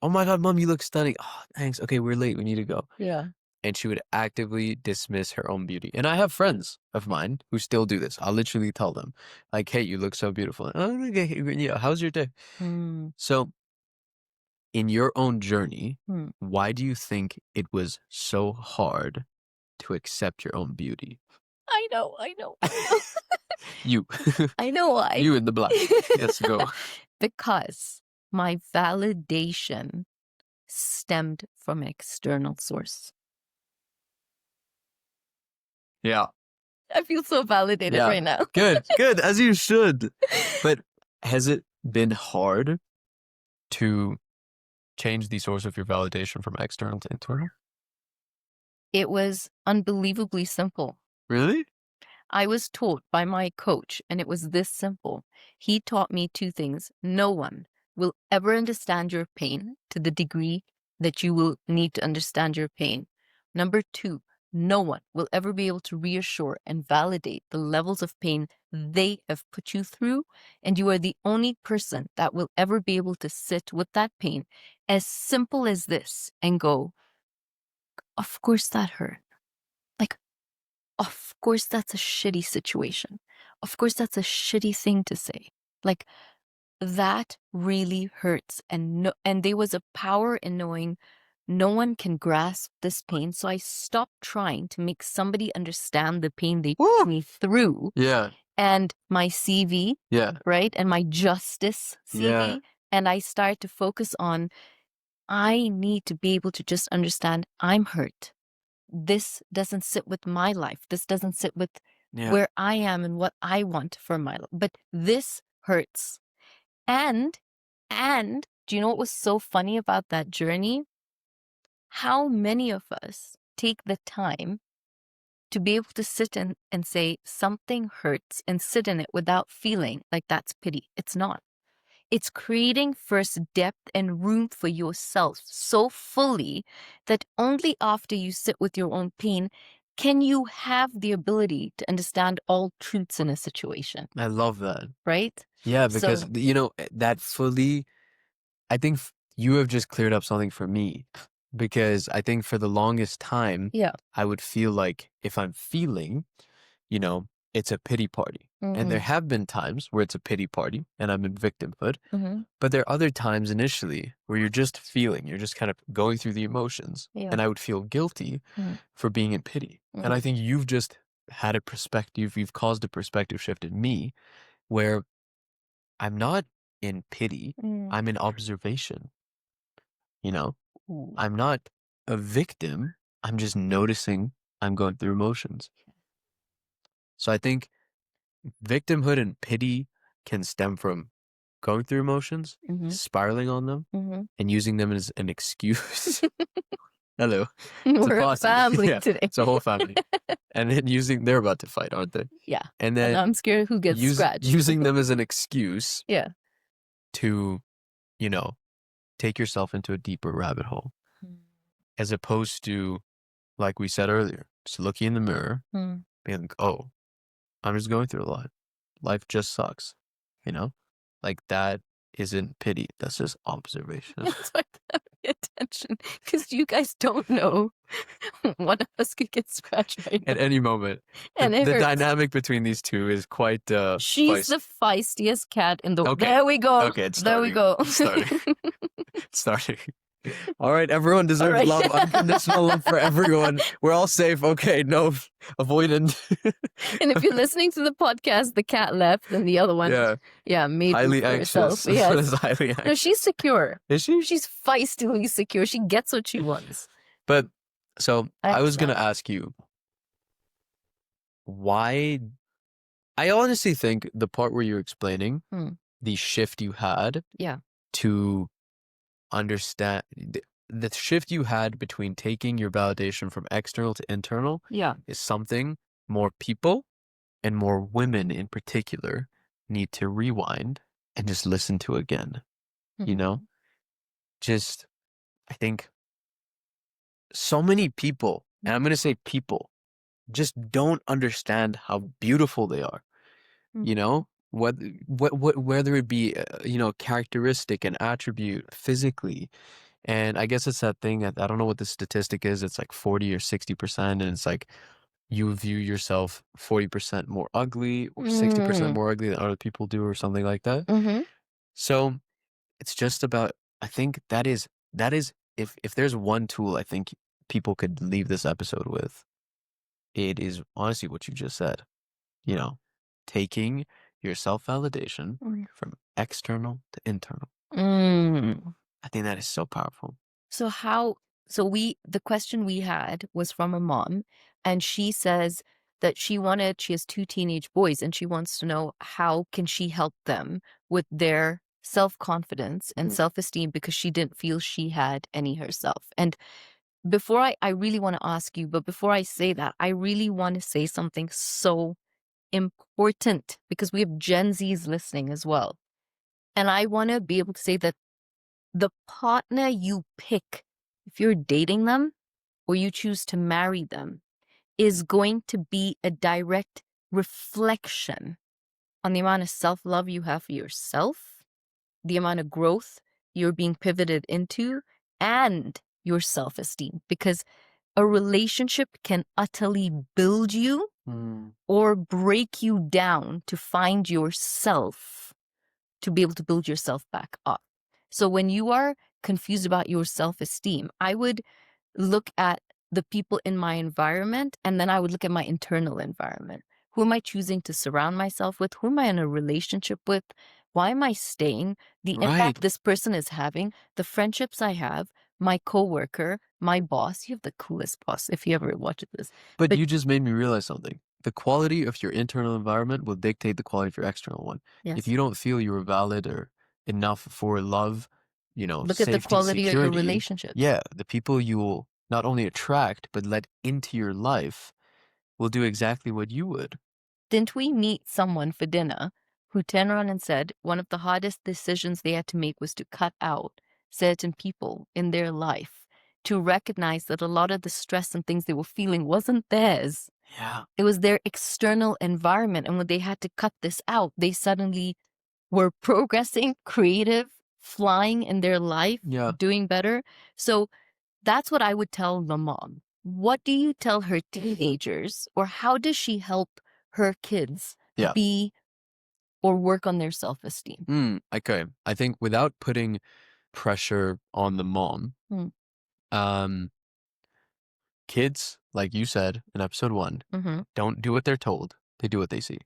"Oh my God, mom, you look stunning. Oh, thanks. Okay, we're late. We need to go." Yeah. And she would actively dismiss her own beauty. And I have friends of mine who still do this. I'll literally tell them, like, "Hey, you look so beautiful." "Oh, okay, yeah, how's your day?" Mm. So, in your own journey, Hmm. why do you think it was so hard to accept your own beauty? I know. You, I know why. you in the black. Let's go. Because my validation stemmed from an external source. Yeah, I feel so validated yeah. right now. Good, as you should. But has it been hard to change the source of your validation from external to internal? It was unbelievably simple. Really? I was taught by my coach, and it was this simple. He taught me two things. No one will ever understand your pain to the degree that you will need to understand your pain. Number two, no one will ever be able to reassure and validate the levels of pain they have put you through. And you are the only person that will ever be able to sit with that pain as simple as this and go, of course that hurt. Like, of course, that's a shitty situation. Of course, that's a shitty thing to say. Like, that really hurts. And there was a power in knowing no one can grasp this pain. So I stopped trying to make somebody understand the pain they put Woo! me through Yeah, and my CV, yeah, right? And my justice yeah, CV. And I started to focus on, I need to be able to just understand I'm hurt. This doesn't sit with my life. This doesn't sit with yeah. where I am and what I want for my life. But this hurts. And And do you know what was so funny about that journey? How many of us take the time to be able to sit and say something hurts and sit in it without feeling like that's pity? It's not. It's creating first depth and room for yourself so fully that only after you sit with your own pain can you have the ability to understand all truths in a situation, I love that. right? Yeah, because So, that fully, I think you have just cleared up something for me, because I think for the longest time, yeah. I would feel like if I'm feeling, it's a pity party. And there Mm-mm. have been times where it's a pity party and I'm in victimhood, Mm-hmm. but there are other times initially where you're just feeling, you're just kind of going through the emotions. Yeah. And I would feel guilty Mm-hmm. for being in pity. And I think you've just had a perspective, you've caused a perspective shift in me where I'm not in pity, Mm. I'm in observation. You know, Ooh. I'm not a victim, I'm just noticing I'm going through emotions. So I think victimhood and pity can stem from going through emotions, Mm-hmm. spiraling on them, Mm-hmm. and using them as an excuse. Hello. It's a We're a posse. family Yeah, today. it's a whole family. And then they're about to fight, aren't they? Yeah. And And then I'm scared who gets scratched. using them as an excuse Yeah. to, you know, take yourself into a deeper rabbit hole, as opposed to, like we said earlier, just looking in the mirror, Mm. being like, oh, I'm just going through a lot. Life just sucks, you know? Like that isn't pity. That's just observation. That's why I pay attention, because you guys don't know. One of us could get scratched right now. At any moment. And it The hurts. dynamic between these two is quite She's the feistiest cat in the world. Okay. There we go. Okay, it's There we starting. go. It's starting. It's starting. All right, everyone deserves right. love, unconditional love for everyone. We're all safe. Okay, no avoidant. And if you're listening to the podcast, the cat left and the other one, made room Highly for herself. anxious. This one is Yes. highly anxious. No, she's secure. Is she? She's feistily secure. She gets what she wants. But so I was gonna Excellent. ask you, why? I honestly think the part where you're explaining the shift you had Yeah. to understand the shift you had between taking your validation from external to internal Yeah. is something more people and more women in particular need to rewind and just listen to again. You know, just I think so many people, and I'm going to say people, just don't understand how beautiful they are. You know, whether it be characteristic and attribute physically. And I guess it's that thing that I don't know what the statistic is. It's like 40 or 60%. And it's like you view yourself 40% more ugly or 60% more ugly than other people do or something like that. Mm-hmm. So it's just about, I think that is, if there's one tool I think people could leave this episode with, it is honestly what you just said, taking your self-validation from external to internal. I think that is so powerful. So the question we had was from a mom, and she says that she has 2 teenage boys, and she wants to know how can she help them with their self-confidence and self-esteem, because she didn't feel she had any herself. And before I really want to ask you, but before I say that, I really want to say something so important, because we have Gen Zs listening as well. And I want to be able to say that the partner you pick, if you're dating them or you choose to marry them, is going to be a direct reflection on the amount of self-love you have for yourself, the amount of growth you're being pivoted into, and your self-esteem. Because a relationship can utterly build you or break you down to find yourself, to be able to build yourself back up. So when you are confused about your self-esteem, I would look at the people in my environment, and then I would look at my internal environment. Who am I choosing to surround myself with? Who am I in a relationship with? Why am I staying? The impact this person is having, the friendships I have, my coworker, my boss. You have the coolest boss if you ever watch this. But you just made me realize something. The quality of your internal environment will dictate the quality of your external one. Yes. If you don't feel you're valid or enough for love, Look at the safety, quality of your security, relationships. yeah, the people you will not only attract, but let into your life will do exactly what you would. Didn't we meet someone for dinner who turned around and said one of the hardest decisions they had to make was to cut out certain people in their life, to recognize that a lot of the stress and things they were feeling wasn't theirs. Yeah. It was their external environment. And when they had to cut this out, they suddenly were progressing, creative, flying in their life, Yeah. doing better. So that's what I would tell the mom. What do you tell her teenagers, or how does she help her kids Yeah. be or work on their self-esteem? Okay. I think without putting pressure on the mom, Mm. um, kids, like you said in episode 1, Mm-hmm. don't do what they're told. They do what they see.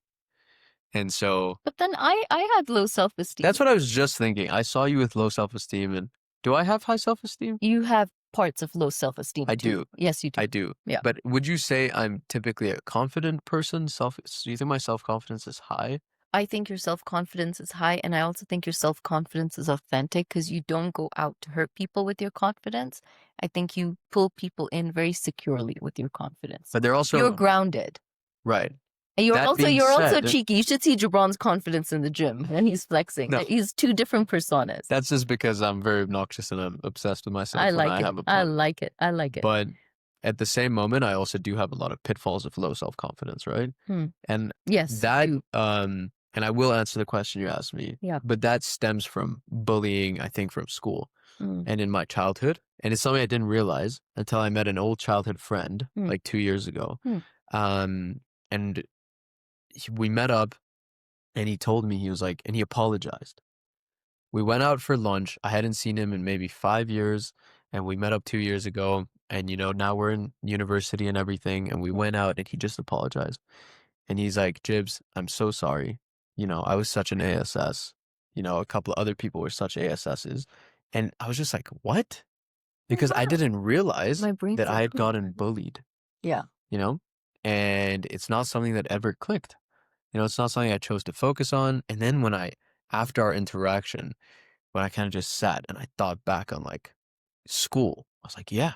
And so But then I had low self-esteem. that's what I was just thinking. I saw you with low self-esteem, and do I have high self-esteem? You have parts of low self-esteem I too. do. Yes, you do. I do. Yeah. But would you say I'm typically a confident person? Do you think my self-confidence is high? I think your self-confidence is high, and I also think your self-confidence is authentic because you don't go out to hurt people with your confidence. I think you pull people in very securely with your confidence. But they're also You're grounded. right. And you're That also being said, cheeky. You should see Jabron's confidence in the gym, and he's flexing. No. He's two different personas. That's just because I'm very obnoxious and I'm obsessed with myself I when like I it. have a I plan. like it. I like it. But at the same moment, I also do have a lot of pitfalls of low self-confidence, right? And Yes. that you- and I will answer the question you asked me. Yeah. But that stems from bullying, I think, from school Mm. and in my childhood. And it's something I didn't realize until I met an old childhood friend like 2 years ago. And we met up, and he told me, he was like, and he apologized. We went out for lunch. I hadn't seen him in maybe 5 years, and we met up 2 years ago. And now we're in university and everything, and we went out, and he just apologized. And he's like, Jibs, I'm so sorry. I was such an ASS. A couple of other people were such ASSs. And I was just like, what? Because I didn't realize My brain's that I like, had gotten bullied, Yeah. and it's not something that ever clicked. It's not something I chose to focus on. And then after our interaction, when I kind of just sat and I thought back on like school, I was like, yeah,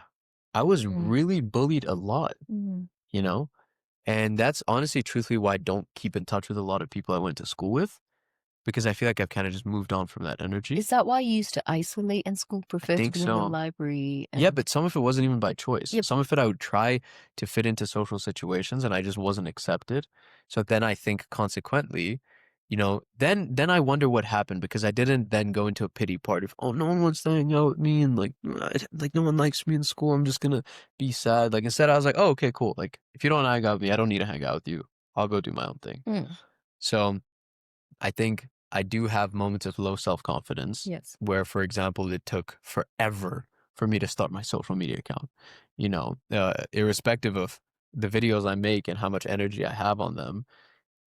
I was really bullied a lot, and that's honestly, truthfully, why I don't keep in touch with a lot of people I went to school with, because I feel like I've kind of just moved on from that energy. Is that why you used to isolate in school, prefer to think be in the so. library? Yeah, but some of it wasn't even by choice. Yep. Some of it I would try to fit into social situations and I just wasn't accepted. So then I think consequently, then I wonder what happened, because I didn't then go into a pity party of, oh, no one wants to hang out with me, and like no one likes me in school. I'm just gonna be sad. Like, instead I was like, oh, okay, cool. Like, if you don't hang out with me, I don't need to hang out with you. I'll go do my own thing. So I think I do have moments of low self-confidence. Yes. Where, for example, it took forever for me to start my social media account. Irrespective of the videos I make and how much energy I have on them,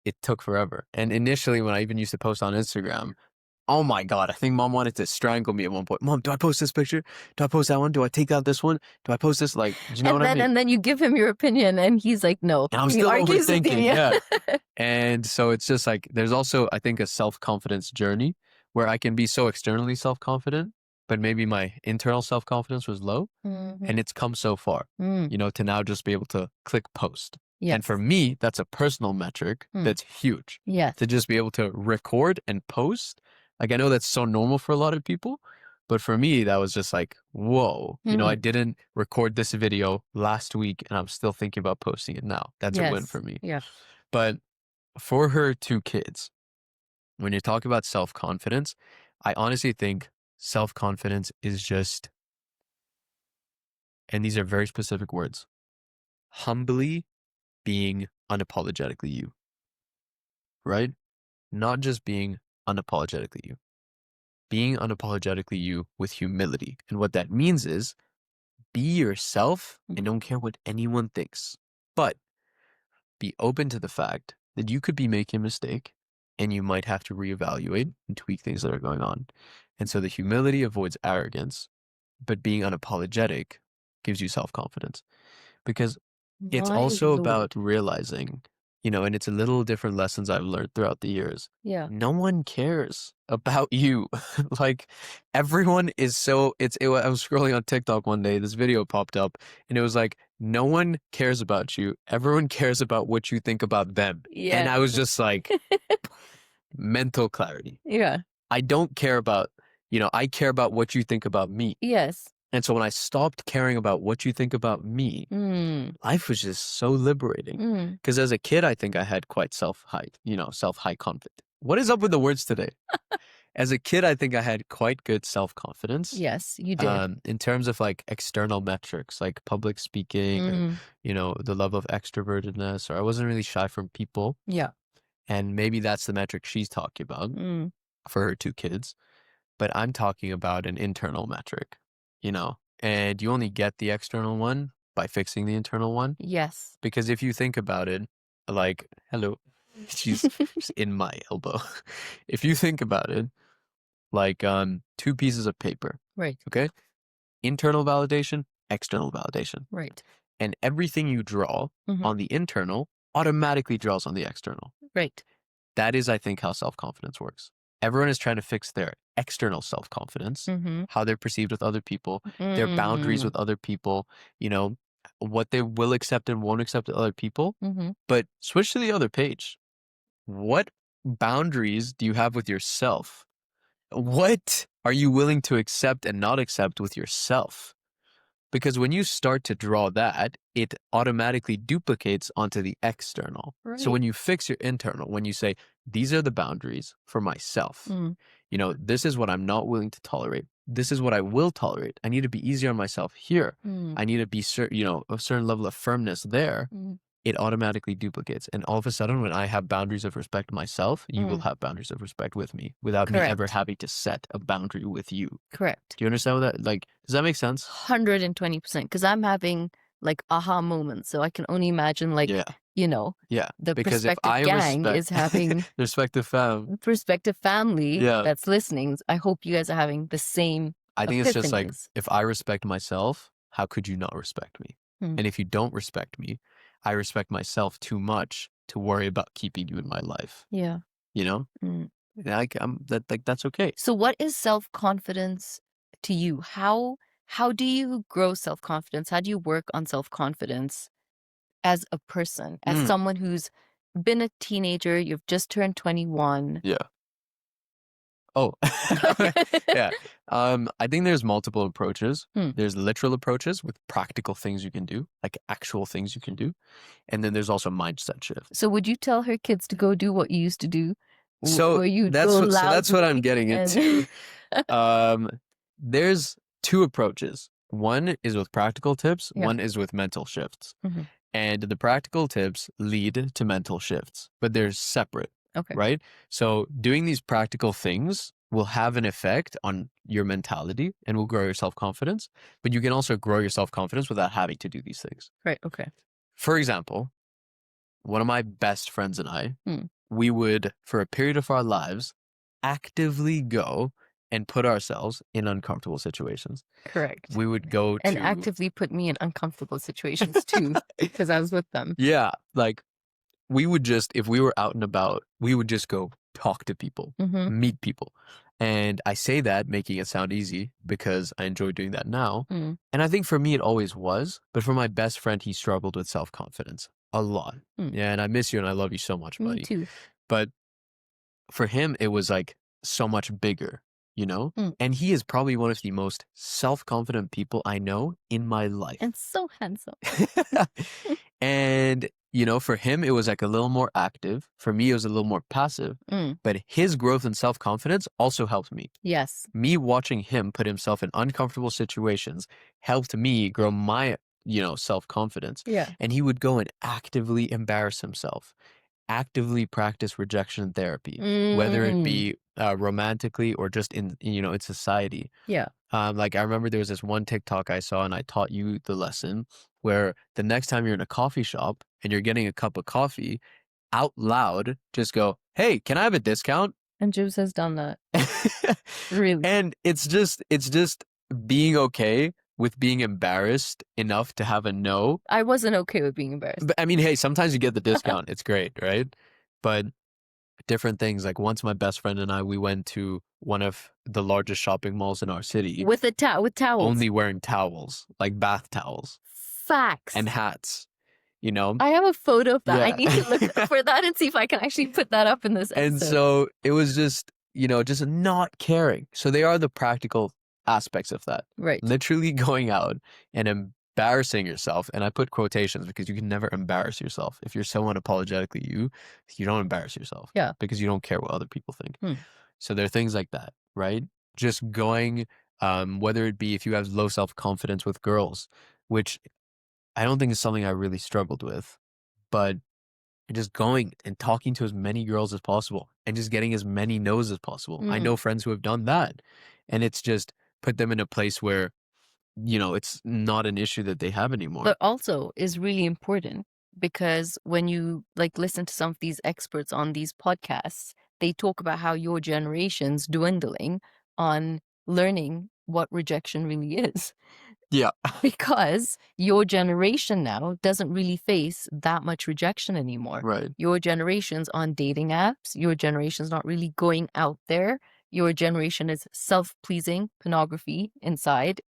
it took forever. And initially, when I even used to post on Instagram, oh my God, I think mom wanted to strangle me at one point. Mom, do I post this picture? Do I post that one? Do I take out this one? Do I post this? Like, do you know what I mean? And then you give him your opinion, and he's like, no. And I'm He still argues with you, overthinking. Yeah. And so it's just like, there's also, I think, a self-confidence journey where I can be so externally self-confident, but maybe my internal self-confidence was low. And it's come so far, to now just be able to click post. Yes. And for me, that's a personal metric that's huge. Yes. To just be able to record and post. Like, I know that's so normal for a lot of people, but for me, that was just like, whoa. I didn't record this video last week, and I'm still thinking about posting it now. That's a win for me. Yeah. But for her 2 kids, when you talk about self-confidence, I honestly think self-confidence is just, and these are very specific words, humbly being unapologetically you, right? Not just being unapologetically you. Being unapologetically you with humility. And what that means is, be yourself and don't care what anyone thinks. But be open to the fact that you could be making a mistake and you might have to reevaluate and tweak things that are going on. And so the humility avoids arrogance, but being unapologetic gives you self-confidence. Because it's also about realizing, and it's a little different lessons I've learned throughout the years. Yeah. No one cares about you. Like everyone is so I was scrolling on TikTok one day, this video popped up and it was like, no one cares about you. Everyone cares about what you think about them. And Yeah. I was just like, mental clarity. Yeah. I don't care about, I care about what you think about me. Yes. And so when I stopped caring about what you think about me, life was just so liberating. Because as a kid, I think I had quite self-high confidence. What is up with the words today? As a kid, I think I had quite good self-confidence. Yes, you did. In terms of like external metrics, like public speaking, or, the level of extrovertedness, or I wasn't really shy from people. Yeah. And maybe that's the metric she's talking about for her 2 kids. But I'm talking about an internal metric, and you only get the external one by fixing the internal one. Yes. Because if you think about it, like, hello, she's in my elbow. If you think about it, like 2 pieces of paper, Right. okay? Internal validation, external validation. Right. And everything you draw on the internal automatically draws on the external. Right. That is, I think, how self-confidence works. Everyone is trying to fix their external self-confidence, how they're perceived with other people, their boundaries with other people, what they will accept and won't accept with other people. But switch to the other page. What boundaries do you have with yourself? What are you willing to accept and not accept with yourself? Because when you start to draw that, it automatically duplicates onto the external. Right. So when you fix your internal, when you say, these are the boundaries for myself, this is what I'm not willing to tolerate. This is what I will tolerate. I need to be easier on myself here. I need to be, a certain level of firmness there. It automatically duplicates. And all of a sudden, when I have boundaries of respect myself, you will have boundaries of respect with me without me ever having to set a boundary with you. Correct. Do you understand what that, like, does that make sense? 120%. Because I'm having like aha moments. So I can only imagine the Because if perspective I gang respect, is having perspective family that's listening. I hope you guys are having the same I think it's just like, epiphanies. if I respect myself, how could you not respect me? And if you don't respect me, I respect myself too much to worry about keeping you in my life. Yeah. That's okay. So what is self-confidence to you? How do you grow self-confidence? How do you work on self-confidence as a person, as someone who's been a teenager, you've just turned 21? Yeah. Oh, yeah. I think there's multiple approaches. There's literal approaches with practical things you can do, like actual things you can do. And then there's also mindset shift. So would you tell her kids to go do what you used to do? So where you that's go that's what I'm getting and- into. There's 2 approaches. One is with practical tips. Yeah. One is with mental shifts. And the practical tips lead to mental shifts, but they're separate. Okay. Right? So doing these practical things will have an effect on your mentality and will grow your self-confidence, but you can also grow your self-confidence without having to do these things. Right. Okay. For example, one of my best friends and I, we would, for a period of our lives, actively go and put ourselves in uncomfortable situations. Correct. We would go And to actively put me in uncomfortable situations too, because I was with them. Yeah, like we would just, if we were out and about, we would just go talk to people, meet people. And I say that making it sound easy because I enjoy doing that now. And I think for me, it always was. But for my best friend, he struggled with self-confidence a lot. Yeah, and I miss you and I love you so much, buddy. Me too. But for him, it was like so much bigger, And he is probably one of the most self-confident people I know in my life. And so handsome. And, for him, it was like a little more active. For me, it was a little more passive. But his growth and self-confidence also helped me. Yes. Me watching him put himself in uncomfortable situations helped me grow my, self-confidence. Yeah. And he would go and actively embarrass himself, actively practice rejection therapy, whether it be romantically or just in society. Yeah. Like I remember there was this one TikTok I saw and I taught you the lesson where the next time you're in a coffee shop and you're getting a cup of coffee, out loud, just go, "Hey, can I have a discount?" And Jules has done that. Really. And it's just being okay with being embarrassed enough to have a no. I wasn't okay with being embarrassed. But I mean, hey, sometimes you get the discount. It's great, right? But different things. Like once my best friend and I, we went to one of the largest shopping malls in our city, with towels. only wearing towels, like bath towels Facts. and hats, you know? I have a photo of that. I Yeah. need to look for that and see if I can actually put that up in this episode. And so it was just, just not caring. So they are the practical aspects of that. Right. Literally going out and embarrassing yourself. And I put quotations because you can never embarrass yourself. If you're so unapologetically you don't embarrass yourself. Yeah. Because you don't care what other people think. Hmm. So there are things like that, right? Just going, whether it be if you have low self-confidence with girls, which I don't think is something I really struggled with, but just going and talking to as many girls as possible and just getting as many no's as possible. I know friends who have done that, and it's just put them in a place where, it's not an issue that they have anymore. But also is really important because when you listen to some of these experts on these podcasts, they talk about how your generation's dwindling on learning what rejection really is. Yeah. Because your generation now doesn't really face that much rejection anymore. Right. Your generation's on dating apps. Your generation's not really going out there. Your generation is self-pleasing, pornography inside,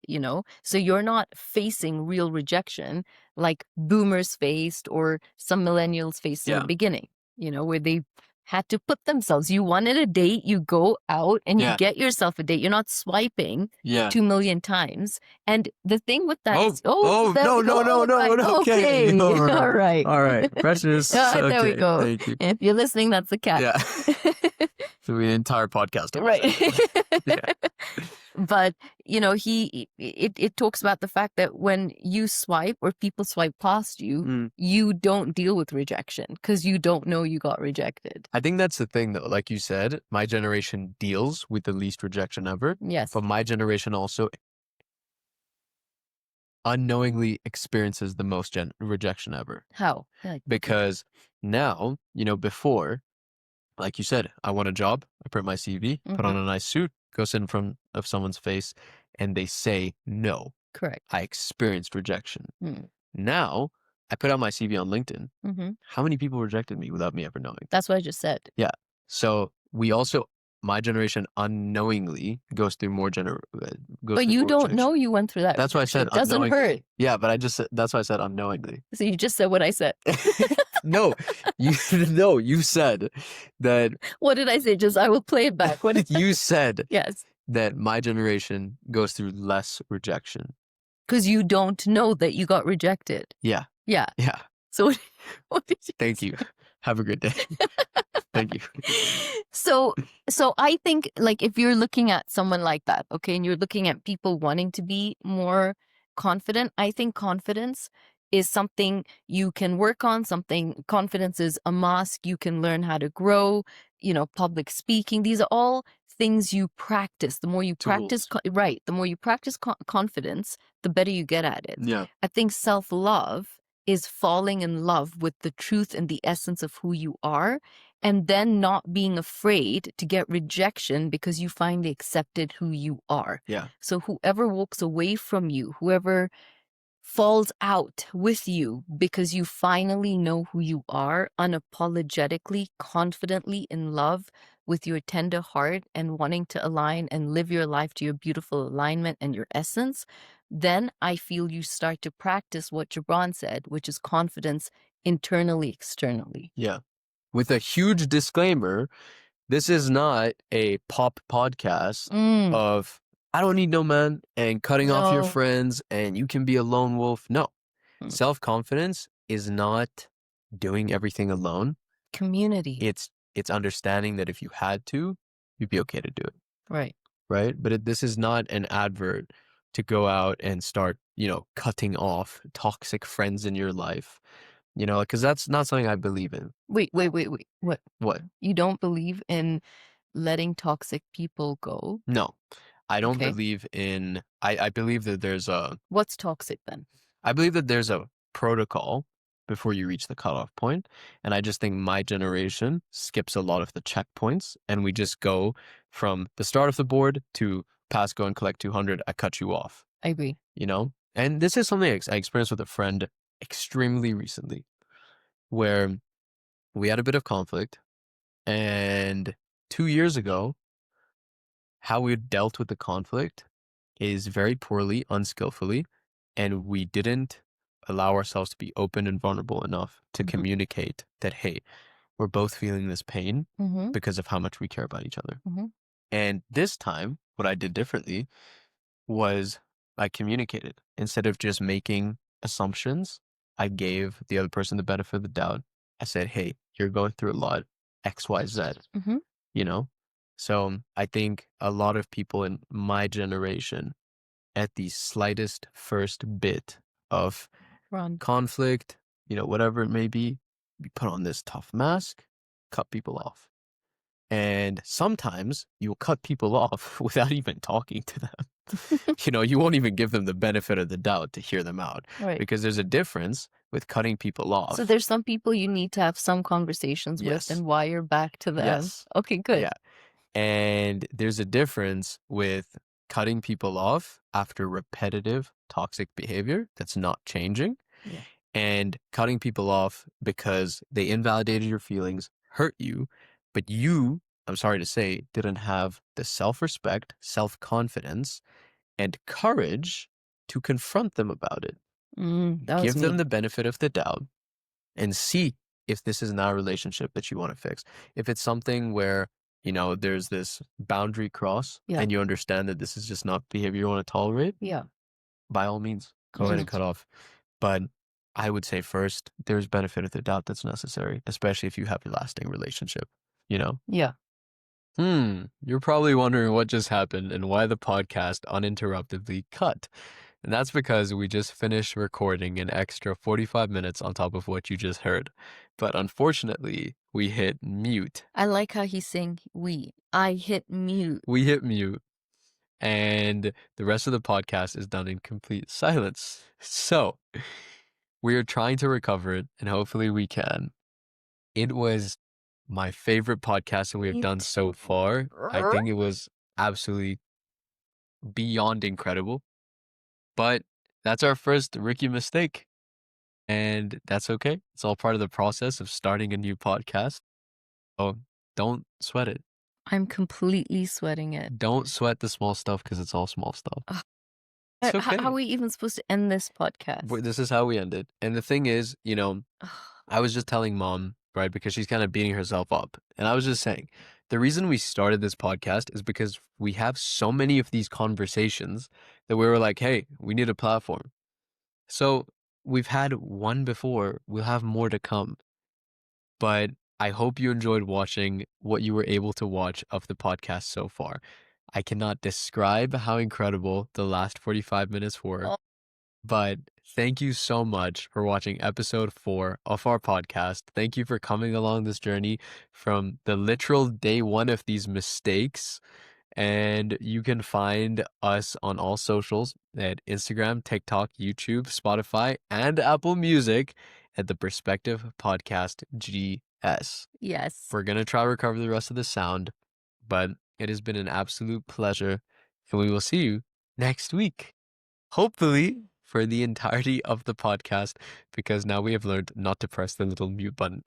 So you're not facing real rejection like boomers faced or some millennials faced in the beginning, where they had to put themselves. You wanted a date, you go out and you get yourself a date. You're not swiping 2 million times. And the thing with that is, no. Right. Okay. All right. All right. Precious. There we Okay, go. thank you. If you're listening, that's the cat. Yeah. So the entire podcast. Right. Yeah. But, it talks about the fact that when you swipe or people swipe past you, you don't deal with rejection because you don't know you got rejected. I think that's the thing, though. Like you said, my generation deals with the least rejection ever. Yes. But my generation also unknowingly experiences the most rejection ever. How? Because now, before, like you said, I want a job, I print my CV, put on a nice suit, go sit in front of someone's face, and they say no. Correct. I experienced rejection. Now, I put out my CV on LinkedIn. How many people rejected me without me ever knowing? That's what I just said. Yeah. So we also, my generation unknowingly goes through more But you don't know you went through that. That's why I said it doesn't hurt. Yeah, but that's why I said unknowingly. So you just said what I said. No, you said that. What did I say? Just I will play it back. What you said? Yes. That my generation goes through less rejection. Because you don't know that you got rejected. Yeah. Yeah. Yeah. So what did you Thank you. Have a good day. Thank you. So I think if you're looking at someone like that, okay, and you're looking at people wanting to be more confident, I think confidence is something you can work on. Confidence is a mask you can learn how to grow, public speaking. These are all things you practice. The more you practice, the more you practice confidence, the better you get at it. Yeah. I think self-love is falling in love with the truth and the essence of who you are, and then not being afraid to get rejection because you finally accepted who you are. Yeah. So whoever walks away from you, whoever falls out with you because you finally know who you are, unapologetically, confidently in love with your tender heart and wanting to align and live your life to your beautiful alignment and your essence, then I feel you start to practice what Gibran said, which is confidence internally, externally. Yeah. With a huge disclaimer, this is not a pop podcast of I don't need no man and cutting off your friends and you can be a lone wolf. No. Self-confidence is not doing everything alone. Community. It's understanding that if you had to, you'd be okay to do it. Right. Right? But this is not an advert to go out and start, cutting off toxic friends in your life. Because that's not something I believe in. Wait. What? What? You don't believe in letting toxic people go? No. I don't believe in, I believe that there's a... What's toxic then? I believe that there's a protocol before you reach the cutoff point. And I just think my generation skips a lot of the checkpoints and we just go from the start of the board to pass, go and collect 200. I cut you off. I agree. And this is something I experienced with a friend extremely recently where we had a bit of conflict. And 2 years ago, how we dealt with the conflict is very poorly, unskillfully, and we didn't allow ourselves to be open and vulnerable enough to communicate that, hey, we're both feeling this pain because of how much we care about each other. And this time, what I did differently was I communicated. Instead of just making assumptions, I gave the other person the benefit of the doubt. I said, hey, you're going through a lot, X, Y, Z, you know? So I think a lot of people in my generation, at the slightest first bit of conflict, whatever it may be, we put on this tough mask, cut people off. And sometimes you'll cut people off without even talking to them. You won't even give them the benefit of the doubt to hear them out. Right. Because there's a difference with cutting people off. So there's some people you need to have some conversations with and wire back to them. Yes. Okay, good. Yeah. And there's a difference with cutting people off after repetitive toxic behavior that's not changing. Yeah. And cutting people off because they invalidated your feelings, hurt you, but you, I'm sorry to say, didn't have the self-respect, self-confidence, and courage to confront them about it. That was Give them me. the benefit of the doubt and see if this is not a relationship that you want to fix. If it's something where, there's this boundary cross and you understand that this is just not behavior you want to tolerate, by all means, go ahead and cut off. But I would say first, there's benefit of the doubt that's necessary, especially if you have a lasting relationship, Yeah. You're probably wondering what just happened and why the podcast uninterruptedly cut. And that's because we just finished recording an extra 45 minutes on top of what you just heard. But unfortunately, we hit mute. I like how he's saying we. I hit mute. We hit mute. And the rest of the podcast is done in complete silence. So we are trying to recover it, and hopefully we can. It was my favorite podcast that we have done so far. I think it was absolutely beyond incredible. But that's our first rookie mistake. And that's okay. It's all part of the process of starting a new podcast. So don't sweat it. I'm completely sweating it. Don't sweat the small stuff because it's all small stuff. It's okay. How are we even supposed to end this podcast? This is how we end it. And the thing is, I was just telling Mom, right, because she's kind of beating herself up. And I was just saying, the reason we started this podcast is because we have so many of these conversations that we were like, hey, we need a platform. So we've had one before, we'll have more to come. But I hope you enjoyed watching what you were able to watch of the podcast so far. I cannot describe how incredible the last 45 minutes were. But thank you so much for watching episode 4 of our podcast. Thank you for coming along this journey from the literal day one of these mistakes. And you can find us on all socials at Instagram, TikTok, YouTube, Spotify, and Apple Music at the Perspective Podcast GS. Yes. We're going to try to recover the rest of the sound, but it has been an absolute pleasure. And we will see you next week. Hopefully for the entirety of the podcast, because now we have learned not to press the little mute button.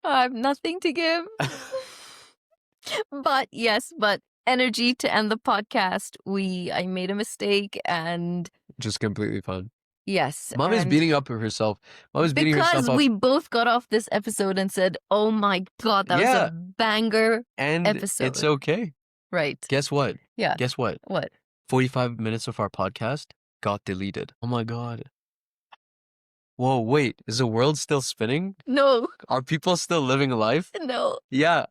I have nothing to give. But energy to end the podcast. I made a mistake and just completely fine. Yes. Mom is beating up herself. Mom is beating herself up. Because we both got off this episode and said, oh my God, that was a banger episode. It's okay. Right. Guess what? Yeah. Guess what? What? 45 minutes of our podcast got deleted. Oh my God. Whoa, wait. Is the world still spinning? No. Are people still living life? No. Yeah.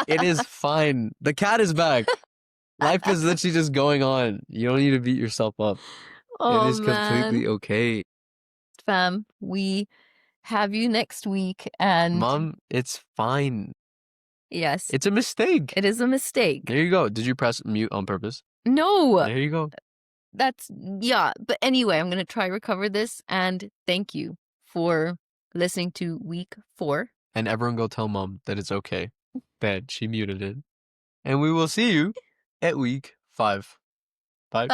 It is fine. The cat is back. Life is literally just going on. You don't need to beat yourself up. Oh, it is completely okay. Fam, we have you next week and... Mom, it's fine. Yes. It's a mistake. It is a mistake. There you go. Did you press mute on purpose? No. There you go. Yeah. But anyway, I'm going to try recover this. And thank you for listening to week 4. And everyone go tell Mom that it's okay, that she muted it. And we will see you at week 5. Bye.